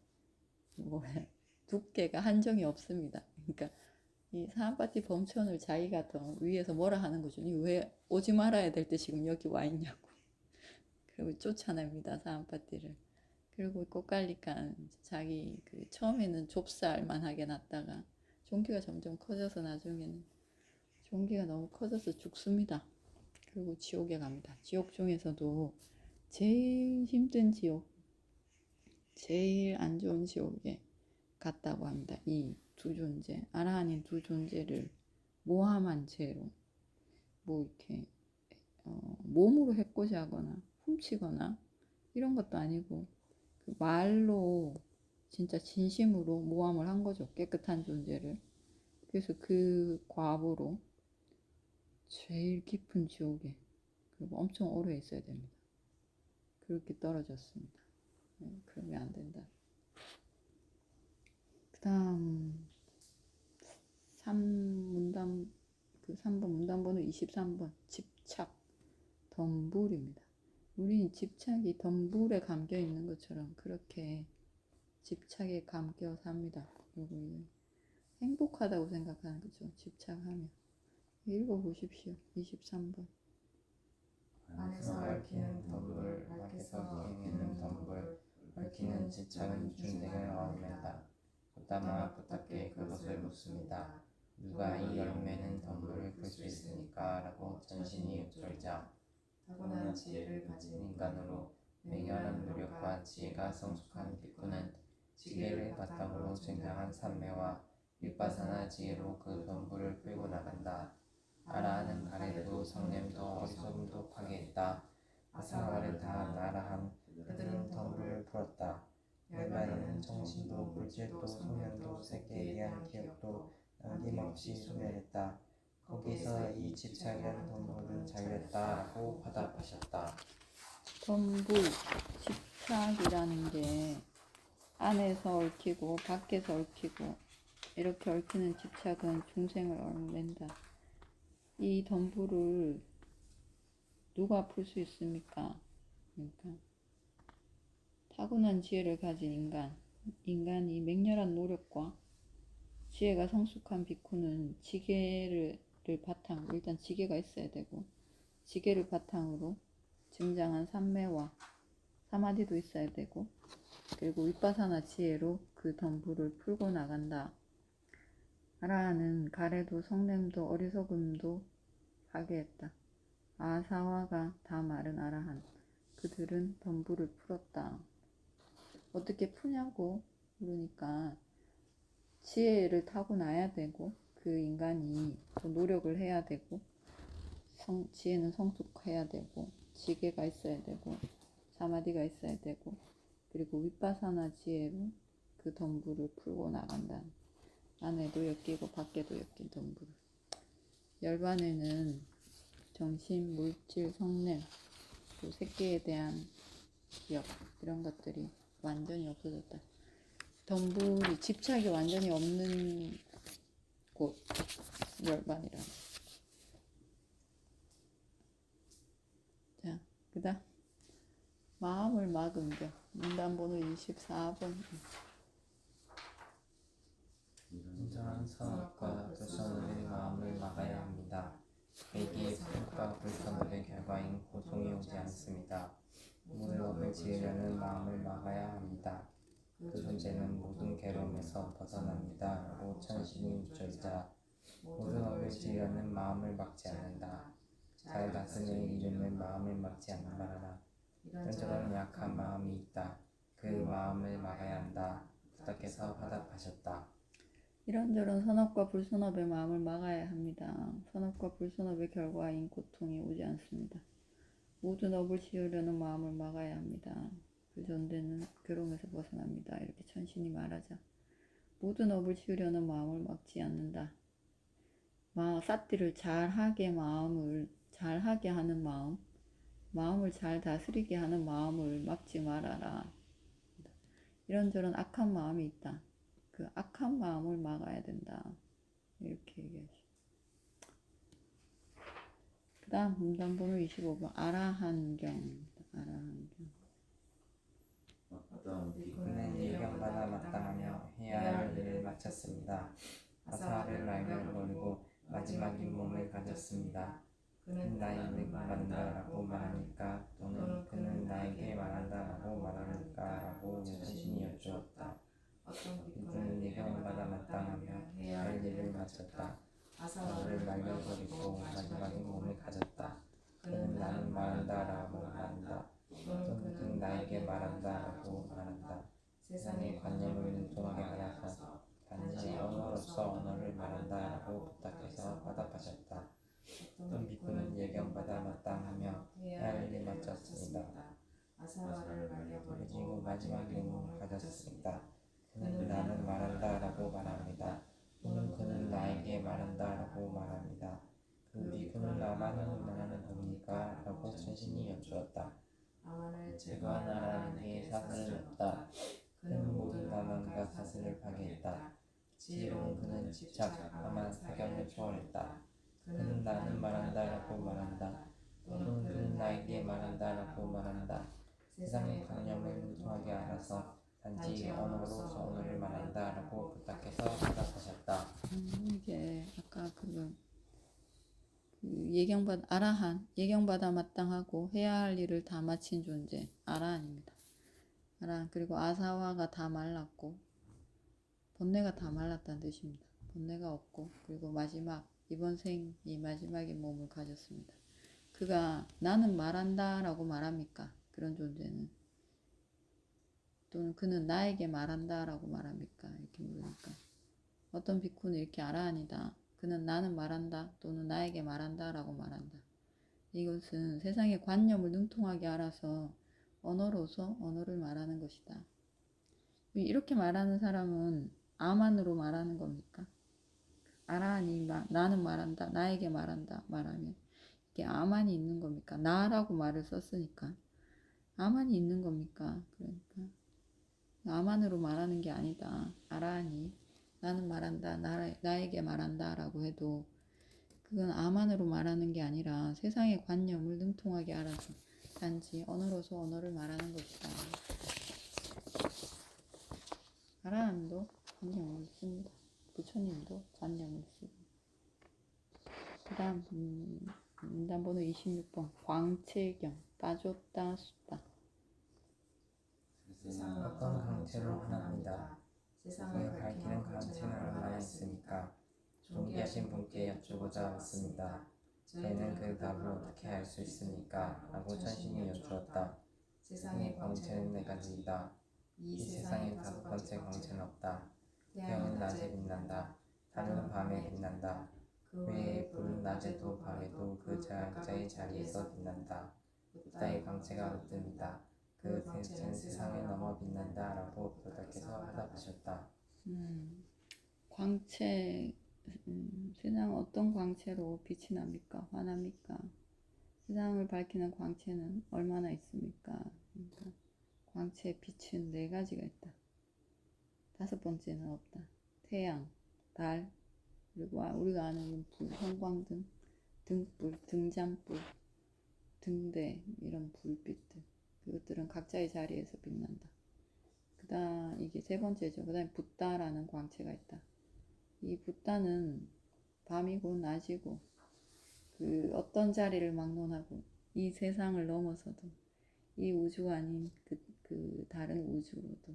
두께가 한정이 없습니다. 그러니까 이 사함빠띠 범천을 자기가 더 위에서 뭐라 하는 거죠. 왜 오지 말아야 될 때 지금 여기 와 있냐고. 그리고 쫓아냅니다. 사함빠띠를. 그리고 꽃갈리까 자기 처음에는 좁쌀만 하게 놨다가 종기가 점점 커져서 나중에는 종기가 너무 커져서 죽습니다. 그리고 지옥에 갑니다. 지옥 중에서도 제일 힘든 지옥, 제일 안 좋은 지옥에 갔다고 합니다. 이 두 존재, 아라한인 두 존재를 모함한 죄로 이렇게 몸으로 해코지하거나 훔치거나 이런 것도 아니고 그 말로 진짜 진심으로 모함을 한 거죠. 깨끗한 존재를. 그래서 그 과보로 제일 깊은 지옥에, 그리고 엄청 오래 있어야 됩니다. 그렇게 떨어졌습니다. 그러면 안 된다. 그 다음 3문단, 그 3번 문단번호 23번 집착, 덤불입니다. 우리는 집착이 덤불에 감겨 있는 것처럼 그렇게 집착에 감겨 삽니다. 그리고 행복하다고 생각하는 거죠. 집착하면. 읽어보십시오. 23번. 안에서 얽히는 덤불, 밖에서 얽히는 덤불, 얽히는 집착은 중생을 어루맨다. 부다마 부탁께 그것을 묻습니다. 누가 이 열매는 덤불을 풀 수 있습니까? 라고 전신이 여쭤자 타고난 지혜를 가진 인간으로 맹렬한 노력과 지혜가 성숙한 빅구는 지혜를 바탕으로 쟁량한 산매와 윗바사나 지혜로 그 덤불을 풀고 나간다. 아라하는 가래도 성냄도 어리석음도 파괴했다. 아사와를 다 나라한 그들은 덤불을 풀었다. 열반에는 정신도 물질도 소명도 새끼에 대한 기억도 남김없이 소멸했다. 거기서 이 집착이란 덤불은 잘렸다라고 화답하셨다. 덤불, 집착이라는 게 안에서 얽히고 밖에서 얽히고 이렇게 얽히는 집착은 중생을 얽는다. 이 덤불을 누가 풀 수 있습니까? 그러니까 타고난 지혜를 가진 인간이 맹렬한 노력과 지혜가 성숙한 비쿠는 지혜를 바탕으로, 일단 지혜가 있어야 되고 지혜를 바탕으로 증장한 삼매와 사마디도 있어야 되고, 그리고 윗바사나 지혜로 그 덤불을 풀고 나간다. 아라하는 가래도 성냄도 어리석음도 파괴했다. 아사와가 다 마른 아라한 그들은 덤불을 풀었다. 어떻게 푸냐고 그러니까 지혜를 타고나야 되고 그 인간이 또 노력을 해야 되고 지혜는 성숙해야 되고 지혜가 있어야 되고 사마디가 있어야 되고 그리고 윗바사나 지혜로 그 덤불을 풀고 나간다. 안에도 엮이고 밖에도 엮인 덤불. 열반에는 정신, 물질, 성냄, 또 새끼에 대한 기억 이런 것들이 완전히 없어졌다. 덤불이 집착이 완전히 없는 곳, 열반이라. 자, 그다음 마음을 막은 경 문단번호 24번. 인정한 선악과 불선업의 마음을 막아야 합니다. 그에게 선악과 불선업의 결과인 고통이 오지 않습니다. 모든 업을 지으려는 마음을 막아야 합니다. 그 존재는 모든 괴로움에서 벗어납니다. 라고 천신이 묻자 모든 업을 지으려는 마음을 막지 않는다. 잘 다스리는 이름을 마음을 막지 않는다라. 이런저런 약한 마음이 있다. 그 마음을 막아야 한다. 부탁해서 화답하셨다. 이런저런 선업과 불선업의 마음을 막아야 합니다. 선업과 불선업의 결과인 고통이 오지 않습니다. 모든 업을 지으려는 마음을 막아야 합니다. 그 존재는 괴로움에서 벗어납니다. 이렇게 천신이 말하자 모든 업을 지으려는 마음을 막지 않는다. 사띠를 잘하게 마음을 잘하게 하는 마음을 잘 다스리게 하는 마음을 막지 말아라. 이런저런 악한 마음이 있다. 그 악한 마음을 막아야 된다. 이렇게 얘기하죠. 그 다음 문단번호 25번 아라한경. 어떤 비구는 예견받아 마땅하며 해야 할 일을 마쳤습니다. 아사를 날려버리고 마지막인 몸을 가졌습니다. 그는 나에게 말한다라고 말하니까 또는 그는 나에게 말한다라고 말하니까 라고 자신이 여쭈었다. 어떤 비구는 예견받아 마땅하며 해야 할 일을 마쳤다. 아사를 날려버리고 마지막인 몸을 가졌다. 그는 나는 말한다라고 말한다. 또는 그는 나에게 말한다라고 말한다. 세상의 관념을 눈통하게 하여서 단지 언어로서 언어를 말한다라고 부탁해서 화답하셨다. 어떤 비구는 예견받아 마땅하며 해야 할 일을 마쳤습니다. 아사와를 말려버리고 마지막 임무를 가졌습니다. 그는 나는 말한다라고 말합니다. 또는 그는 나에게 말한다라고 말합니다. 그 그 비구는 나만을 말하는 겁니까? 라고 천신이 여쭈었다. 제가 나라에게 사슬을 놨다. 그는 모든 나만과 사슬을 파괴했다. 지혜로운 그는 집착, 다만 사경을 초월했다. 그는 나는 말한다 라고 말한다. 또는 그는 나에게 말한다 라고 말한다. 세상의 관념을 능통하게 알아서 단지 언어로서 언어를 말한다 라고 부탁해서 대답하셨다. 이게 아까 그 예경받 아라한 예경받아 마땅하고 해야 할 일을 다 마친 존재 아라한입니다. 아라한. 그리고 아사와가 다 말랐고 번뇌가 다 말랐다는 뜻입니다. 번뇌가 없고 그리고 마지막 이번 생이 마지막인 몸을 가졌습니다. 그가 나는 말한다 라고 말합니까? 그런 존재는. 또는 그는 나에게 말한다 라고 말합니까? 이렇게 물으니까 어떤 비쿠는 이렇게 아라한이다. 그는 나는 말한다 또는 나에게 말한다 라고 말한다. 이것은 세상의 관념을 능통하게 알아서 언어로서 언어를 말하는 것이다. 이렇게 말하는 사람은 아만으로 말하는 겁니까? 아라한이 나는 말한다, 나에게 말한다 말하면 이게 아만이 있는 겁니까? 나라고 말을 썼으니까 아만이 있는 겁니까? 그러니까 아만으로 말하는 게 아니다. 아라한이 나는 말한다, 나에게 말한다 라고 해도 그건 아만으로 말하는 게 아니라 세상의 관념을 능통하게 알아서 단지 언어로서 언어를 말하는 것이다. 아라한도 관념을 씁니다. 부처님도 관념을 쓰고. 그 다음 문단 번호 26번 광채경 빠졌다 숫다. 어떤 광채로 하나입니다. 세상을 밝히는 광채는 얼마나 있습니까? 존귀하신 분께 여쭈고자 왔습니다. 저희는 그 답을 어떻게 알 수 있습니까? 라고 천신이 여쭈었다. 세상의 광채는 네 가지이다. 이 세상엔 다섯 번째 광채는 없다. 태양은 낮에 빛난다. 달은 밤에 빛난다. 그 외에 불은 낮에도 밤에도 그 각자의 자리에서 빛난다. 부다의 광채가 으뜸이다. 그 광채는 세상을 넘어 빛난다 라고 부다께서 하답하셨다. 광채 세상 어떤 광채로 빛이 납니까? 환합니까? 세상을 밝히는 광채는 얼마나 있습니까? 그러니까 광채의 빛은 네 가지가 있다. 다섯 번째는 없다. 태양, 달, 그리고 우리가 아는 불, 형광등, 등불, 등잔불, 등대 이런 불빛들 그것들은 각자의 자리에서 빛난다. 그다음 이게 세 번째죠. 그다음에 붓다라는 광채가 있다. 이 붓다는 밤이고 낮이고 그 어떤 자리를 막론하고 이 세상을 넘어서도 이 우주가 아닌 그 다른 우주로도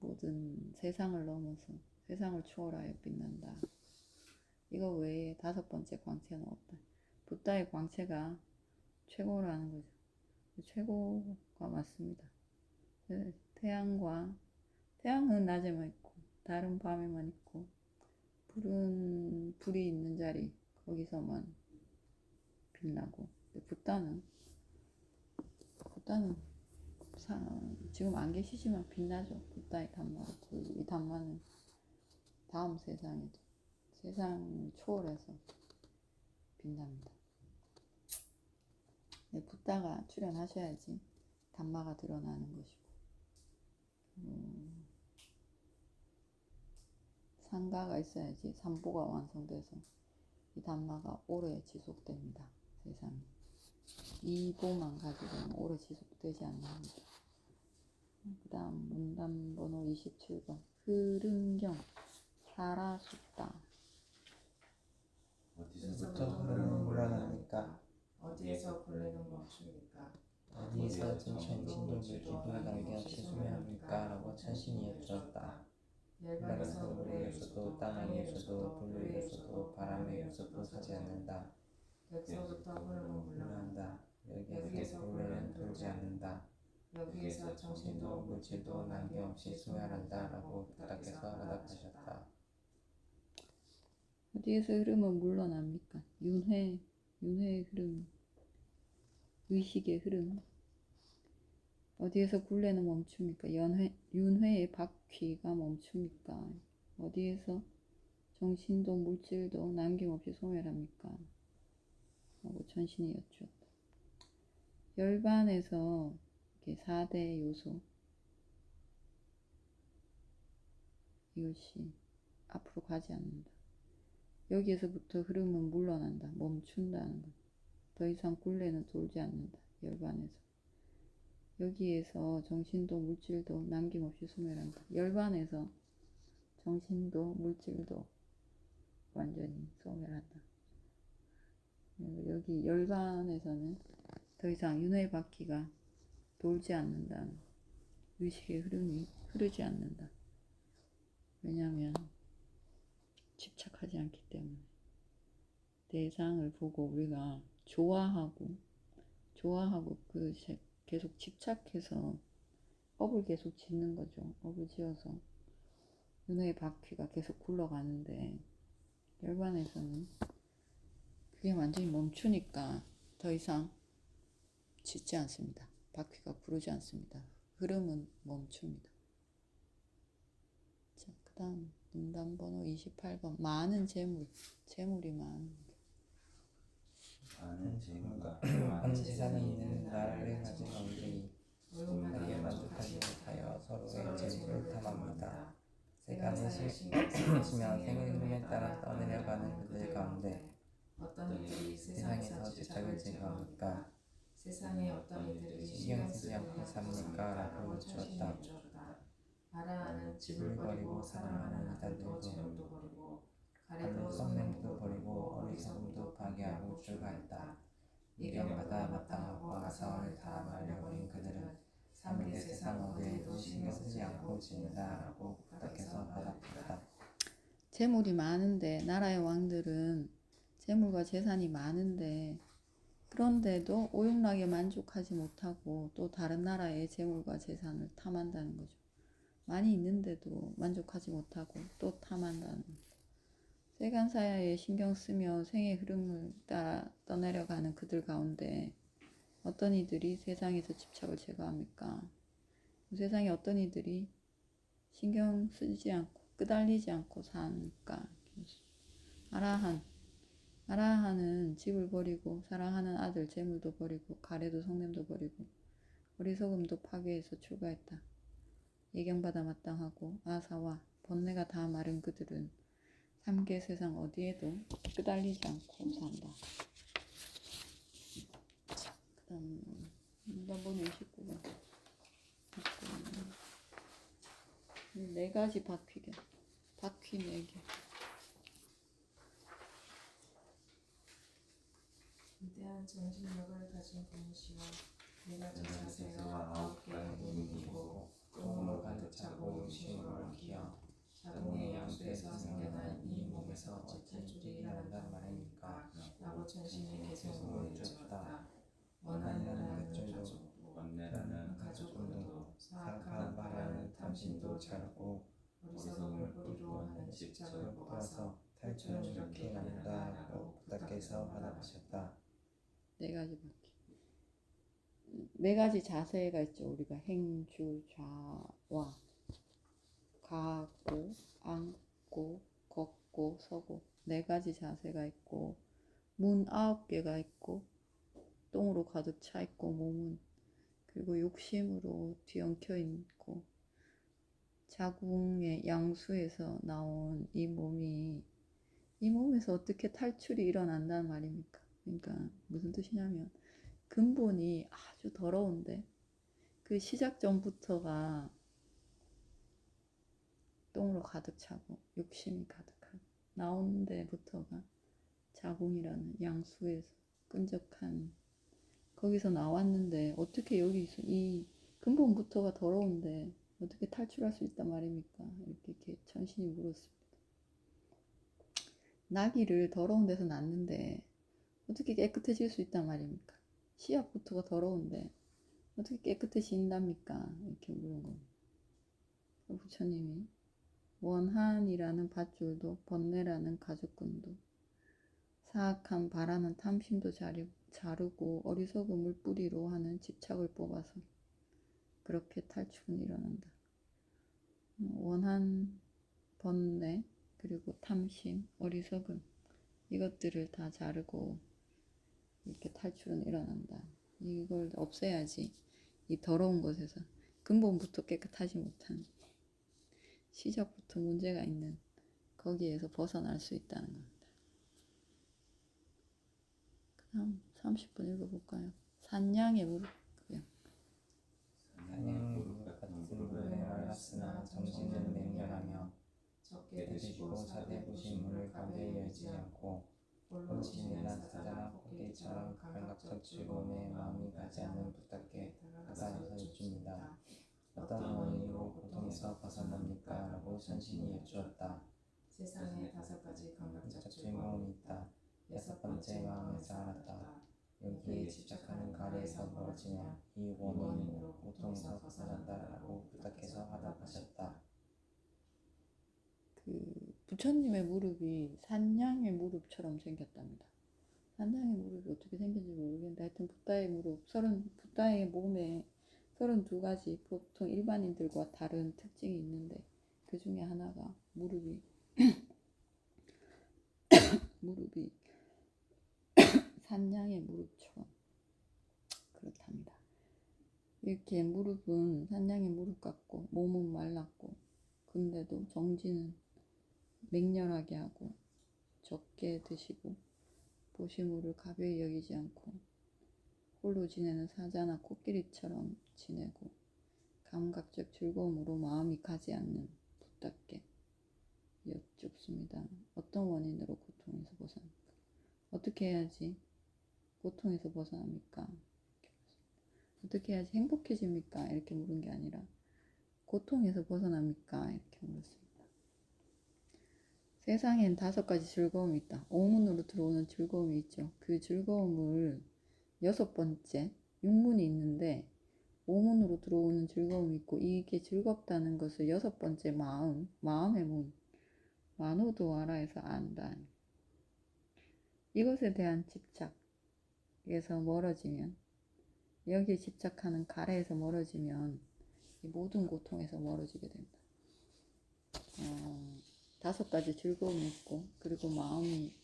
모든 세상을 넘어서 세상을 초월하여 빛난다. 이거 외에 다섯 번째 광채는 없다. 붓다의 광채가 최고라는 거죠. 최고가 맞습니다. 태양은 낮에만 있고 달은 밤에만 있고 불이 있는 자리 거기서만 빛나고 붓다는 지금 안 계시지만 빛나죠. 붓다의 단마. 이 단마는 다음 세상에도 세상을 초월해서 빛납니다. 붓다가 출현하셔야지 단마가 드러나는 것이고 상가가 있어야지 삼보가 완성돼서 이 단마가 오래 지속됩니다. 세상에 이보만 가지고는 오래 지속되지 않습니다. 그 다음 문단 번호 27번 흐름경 사라숫다. 어디서부터 흐름은 물러납니까? 어디에서 본래는 멈춥니까? 어디에서 천신도 물질도 관계없이 소멸합니까? 라고 천신이 여쭈었다. 열방에서 물의 요소도 땅의 요소도 불의 요소도 바람의 요소도 서지 않는다. 여기서부터 흐름은 물러난다. 여기에서 본래는 돌지 않는다. 여기에서 정신도 물질도 남김없이 소멸한다 라고 부다께서 하답하셨다. 어디에서 흐름은 물러납니까? 윤회의 흐름, 의식의 흐름. 어디에서 굴레는 멈춥니까? 윤회의 바퀴가 멈춥니까? 어디에서 정신도 물질도 남김없이 소멸합니까? 하고 천신이 여쭈었다. 열반에서 이렇게 4대 요소 이것이 앞으로 가지 않는다. 여기에서부터 흐름은 물러난다. 멈춘다는 것. 더 이상 굴레는 돌지 않는다. 열반에서. 여기에서 정신도 물질도 남김없이 소멸한다. 열반에서 정신도 물질도 완전히 소멸한다. 여기 열반에서는 더 이상 윤회의 바퀴가 돌지 않는다는 의식의 흐름이 흐르지 않는다. 왜냐하면 집착하지 않기 때문에. 대상을 보고 우리가 좋아하고 계속 집착해서 업을 계속 짓는 거죠. 업을 지어서 윤회의 바퀴가 계속 굴러가는데 열반에서는 그게 완전히 멈추니까 더 이상 짓지 않습니다. 바퀴가 구르지 않습니다. 흐름은 멈춥니다. 자, 그 다음 문단번호 28번 많은 재물이 많은 재물과 많은 재산이 있는 나라를 가진 왕들이 오용하게 만족하지 못하여 서로의 재물을 탐합니다. 세간에 심면 생의 흐름에 따라 떠내려가는 그들 가운데 어떤 이들이 세상에서 집착을 제거합니까? 세상에 어떤 이들이 신경 쓰지 않고 삽니까? 라고 여쭈었다. 아라하는 집을 버리고 사랑하는 아들도 재물도 버리고 가래도 성냄도 버리고 어리석음도 파괴하고 출가했다. 예견받아 마땅하고 아사와를 다 말려버린 그들은 3대 세상 어디에도 신경 쓰지 않고 지낸다라고 부탁해서 받아들였다. 재물이 많은데 나라의 왕들은 재물과 재산이 많은데 그런데도 오용락에 만족하지 못하고 또 다른 나라의 재물과 재산을 탐한다는 거죠. 많이 있는데도 만족하지 못하고 또 탐한다는 거죠. 세간사야에 신경 쓰며 생의 흐름을 따라 떠내려가는 그들 가운데 어떤 이들이 세상에서 집착을 제거합니까? 세상에 어떤 이들이 신경 쓰지 않고 끄달리지 않고 사니까? 아라한은 집을 버리고 사랑하는 아들 재물도 버리고 가래도 성냄도 버리고 어리석음도 파괴해서 출가했다. 예견받아 마땅하고 아사와 번뇌가 다 마른 그들은 3계 세상 어디에도 끄달리지 않고 산다. 자, 그 다음 문단번호 29번. 네 가지 바퀴 4개. 위대한 정신력을 가진 분이시여 내가 저 자세와 9개의 눈이고 똥으로 가득 차고 음식으로 얽혀 자궁의 양수에서 생겨난 이 몸에서 어찌 탈출이 일어난단 말입니까? 라고 전신이 계속 여쭈었다. 원한이라는 가족도 번뇌라는 가족분도 사악한 바라는 탐심도 자르고 어리석음을 뿌리로 하는 집착을 뽑아서 탈출은 이렇게 이룬다라고 부탁해서 받아가셨다. 네 가지 바퀴. 네 가지 자세가 있죠. 우리가 행주, 좌와 가고, 앉고, 걷고, 서고 네 가지 자세가 있고 문 9개가 있고 똥으로 가득 차 있고 몸은 그리고 욕심으로 뒤엉켜 있고 자궁의 양수에서 나온 이 몸에서 어떻게 탈출이 일어난다는 말입니까? 그러니까 무슨 뜻이냐면 근본이 아주 더러운데 그 시작 전부터가 똥으로 가득 차고 욕심이 가득하고 나온 데부터가 자궁이라는 양수에서 끈적한 거기서 나왔는데 어떻게 여기서 이 근본부터가 더러운데 어떻게 탈출할 수 있단 말입니까? 이렇게 천신이 물었습니다. 나귀를 더러운 데서 낳는데 어떻게 깨끗해질 수 있단 말입니까? 시약부터가 더러운데 어떻게 깨끗해진답니까? 이렇게 물은 겁니다. 부처님이 원한이라는 밧줄도 번뇌라는 가죽끈도 사악한 바라는 탐심도 자르고 어리석음을 뿌리로 하는 집착을 뽑아서 그렇게 탈출은 일어난다. 원한, 번뇌, 그리고 탐심, 어리석음 이것들을 다 자르고 이렇게 탈출은 일어난다. 이걸 없애야지 이 더러운 곳에서 근본부터 깨끗하지 못한 시작부터 문제가 있는 거기에서 벗어날 수 있다는 겁니다. 그 다음 30분 읽어볼까요? 산양의 무릎이요. 사냥의 무릎 같은 무릎은 말랐으나 정신은 맹렬하며 적게 드시고 사대 부심문을 가벼이 열지 않고 홀로 지내는 사자나 코끼리처럼 감각적 즐거움에 마음이 가지 않는 부탁에 다가서서 여쭙니다. 어떤 원인으로 고통에서 벗어납니까? 라고 선신이 여쭈었다. 세상에 5가지 감각적 즐거움이 있다. 6번째 마음에서 알았다. 여기에 집착하는 가래에서 멀어지며 이 원인으로 고통에서 벗어난다라고 부탁해서 화답하셨다. 부처님의 무릎이 산양의 무릎처럼 생겼답니다. 산양의 무릎이 어떻게 생긴지 모르겠는데 하여튼 붓다의 무릎, 붓다의 몸에 32가지 보통 일반인들과 다른 특징이 있는데 그 중에 하나가 무릎이 산양의 무릎처럼 그렇답니다. 이렇게 무릎은 산양의 무릎 같고 몸은 말랐고 근데도 정지는 맹렬하게 하고 적게 드시고 보시물을 가벼이 여기지 않고 홀로 지내는 사자나 코끼리처럼 지내고 감각적 즐거움으로 마음이 가지 않는 붓답게 여쭙습니다. 어떤 원인으로 고통에서 벗어납니까? 어떻게 해야지 고통에서 벗어납니까? 어떻게 해야지 행복해집니까? 이렇게 물은 게 아니라 고통에서 벗어납니까? 이렇게 물었습니다. 세상엔 5가지 즐거움이 있다. 오문으로 들어오는 즐거움이 있죠. 그 즐거움을 6번째 육문이 있는데 오문으로 들어오는 즐거움이 있고 이게 즐겁다는 것을 6번째 마음의 문 마노도와라에서 안다. 이것에 대한 집착에서 멀어지면 여기에 집착하는 가래에서 멀어지면 이 모든 고통에서 멀어지게 된다. 5가지 즐거움이 있고 그리고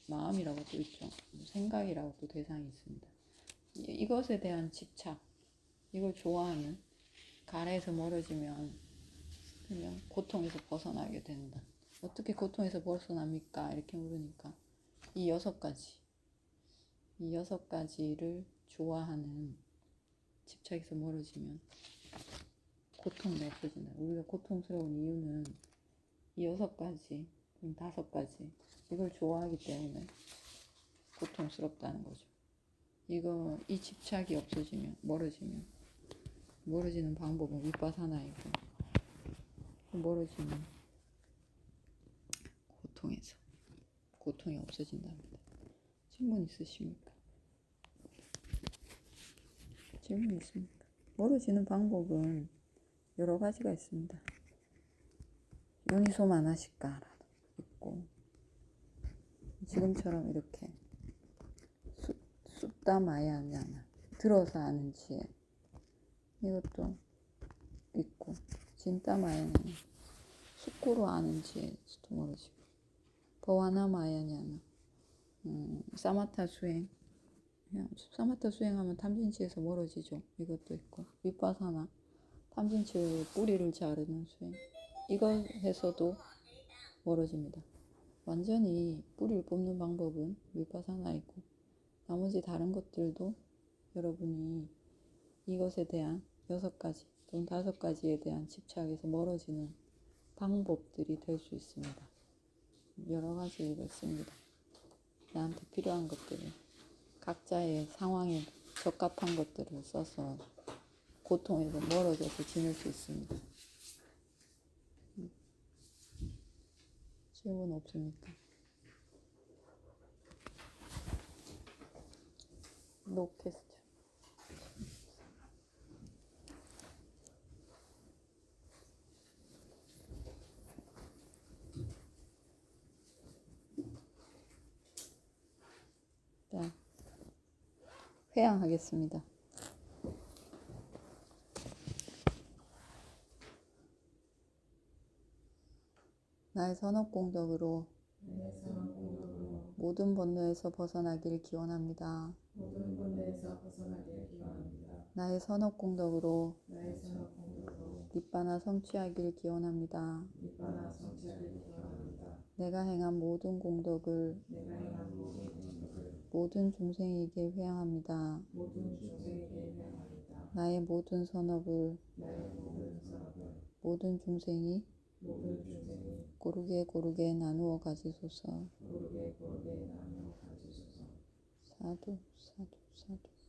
마음이라고 또 있죠. 생각이라고 또 대상이 있습니다. 이것에 대한 집착, 이걸 좋아하는 가래에서 멀어지면 그냥 고통에서 벗어나게 된다. 어떻게 고통에서 벗어납니까? 이렇게 물으니까 이 6가지를 좋아하는 집착에서 멀어지면 고통이 없어진다. 우리가 고통스러운 이유는 이 6가지, 5가지 이걸 좋아하기 때문에 고통스럽다는 거죠. 이 집착이 없어지면 멀어지는 방법은 위파사나이고 멀어지는 고통이 없어진답니다. 질문 있으십니까? 질문 있습니까? 멀어지는 방법은 여러 가지가 있습니다. 요니소마나시카라 있고 지금처럼 이렇게 숫다마야냐나 들어서 아는 지혜 이것도 있고 진따마야냐나 숙고로 아는 지혜도 멀어지고 버와나마야냐나 사마타 수행하면 탐진치에서 멀어지죠. 이것도 있고 위파사나 탐진치의 뿌리를 자르는 수행 이것에서도 멀어집니다. 완전히 뿌리를 뽑는 방법은 위파사나이고 나머지 다른 것들도 여러분이 이것에 대한 6가지 또는 5가지에 대한 집착에서 멀어지는 방법들이 될 수 있습니다. 여러 가지가 있습니다. 나한테 필요한 것들을 각자의 상황에 적합한 것들을 써서 고통에서 멀어져서 지낼 수 있습니다. 질문 없습니까? 노 퀘스천. 자, 회양하겠습니다. 나의 선업공덕으로 모든 번뇌에서 벗어나길 기원합니다. 모든 번뇌에서 벗어나길 기원합니다. 나의 선업공덕으로 나의 선업공덕으로 니바나 성취하길 기원합니다. 니바나 성취하길 기원합니다. 내가 행한 모든 공덕을 내가 행한 모든 공덕을 모든 중생에게 회양합니다. 모든 중생에게 회양합니다. 나의 모든 선업을 나의 모든 선업을 모든 중생이 모든 중생이 고르게 고르게 나누어 가지소서. 고르게 고르게 나누어 가지소서. 사두 사두 사두.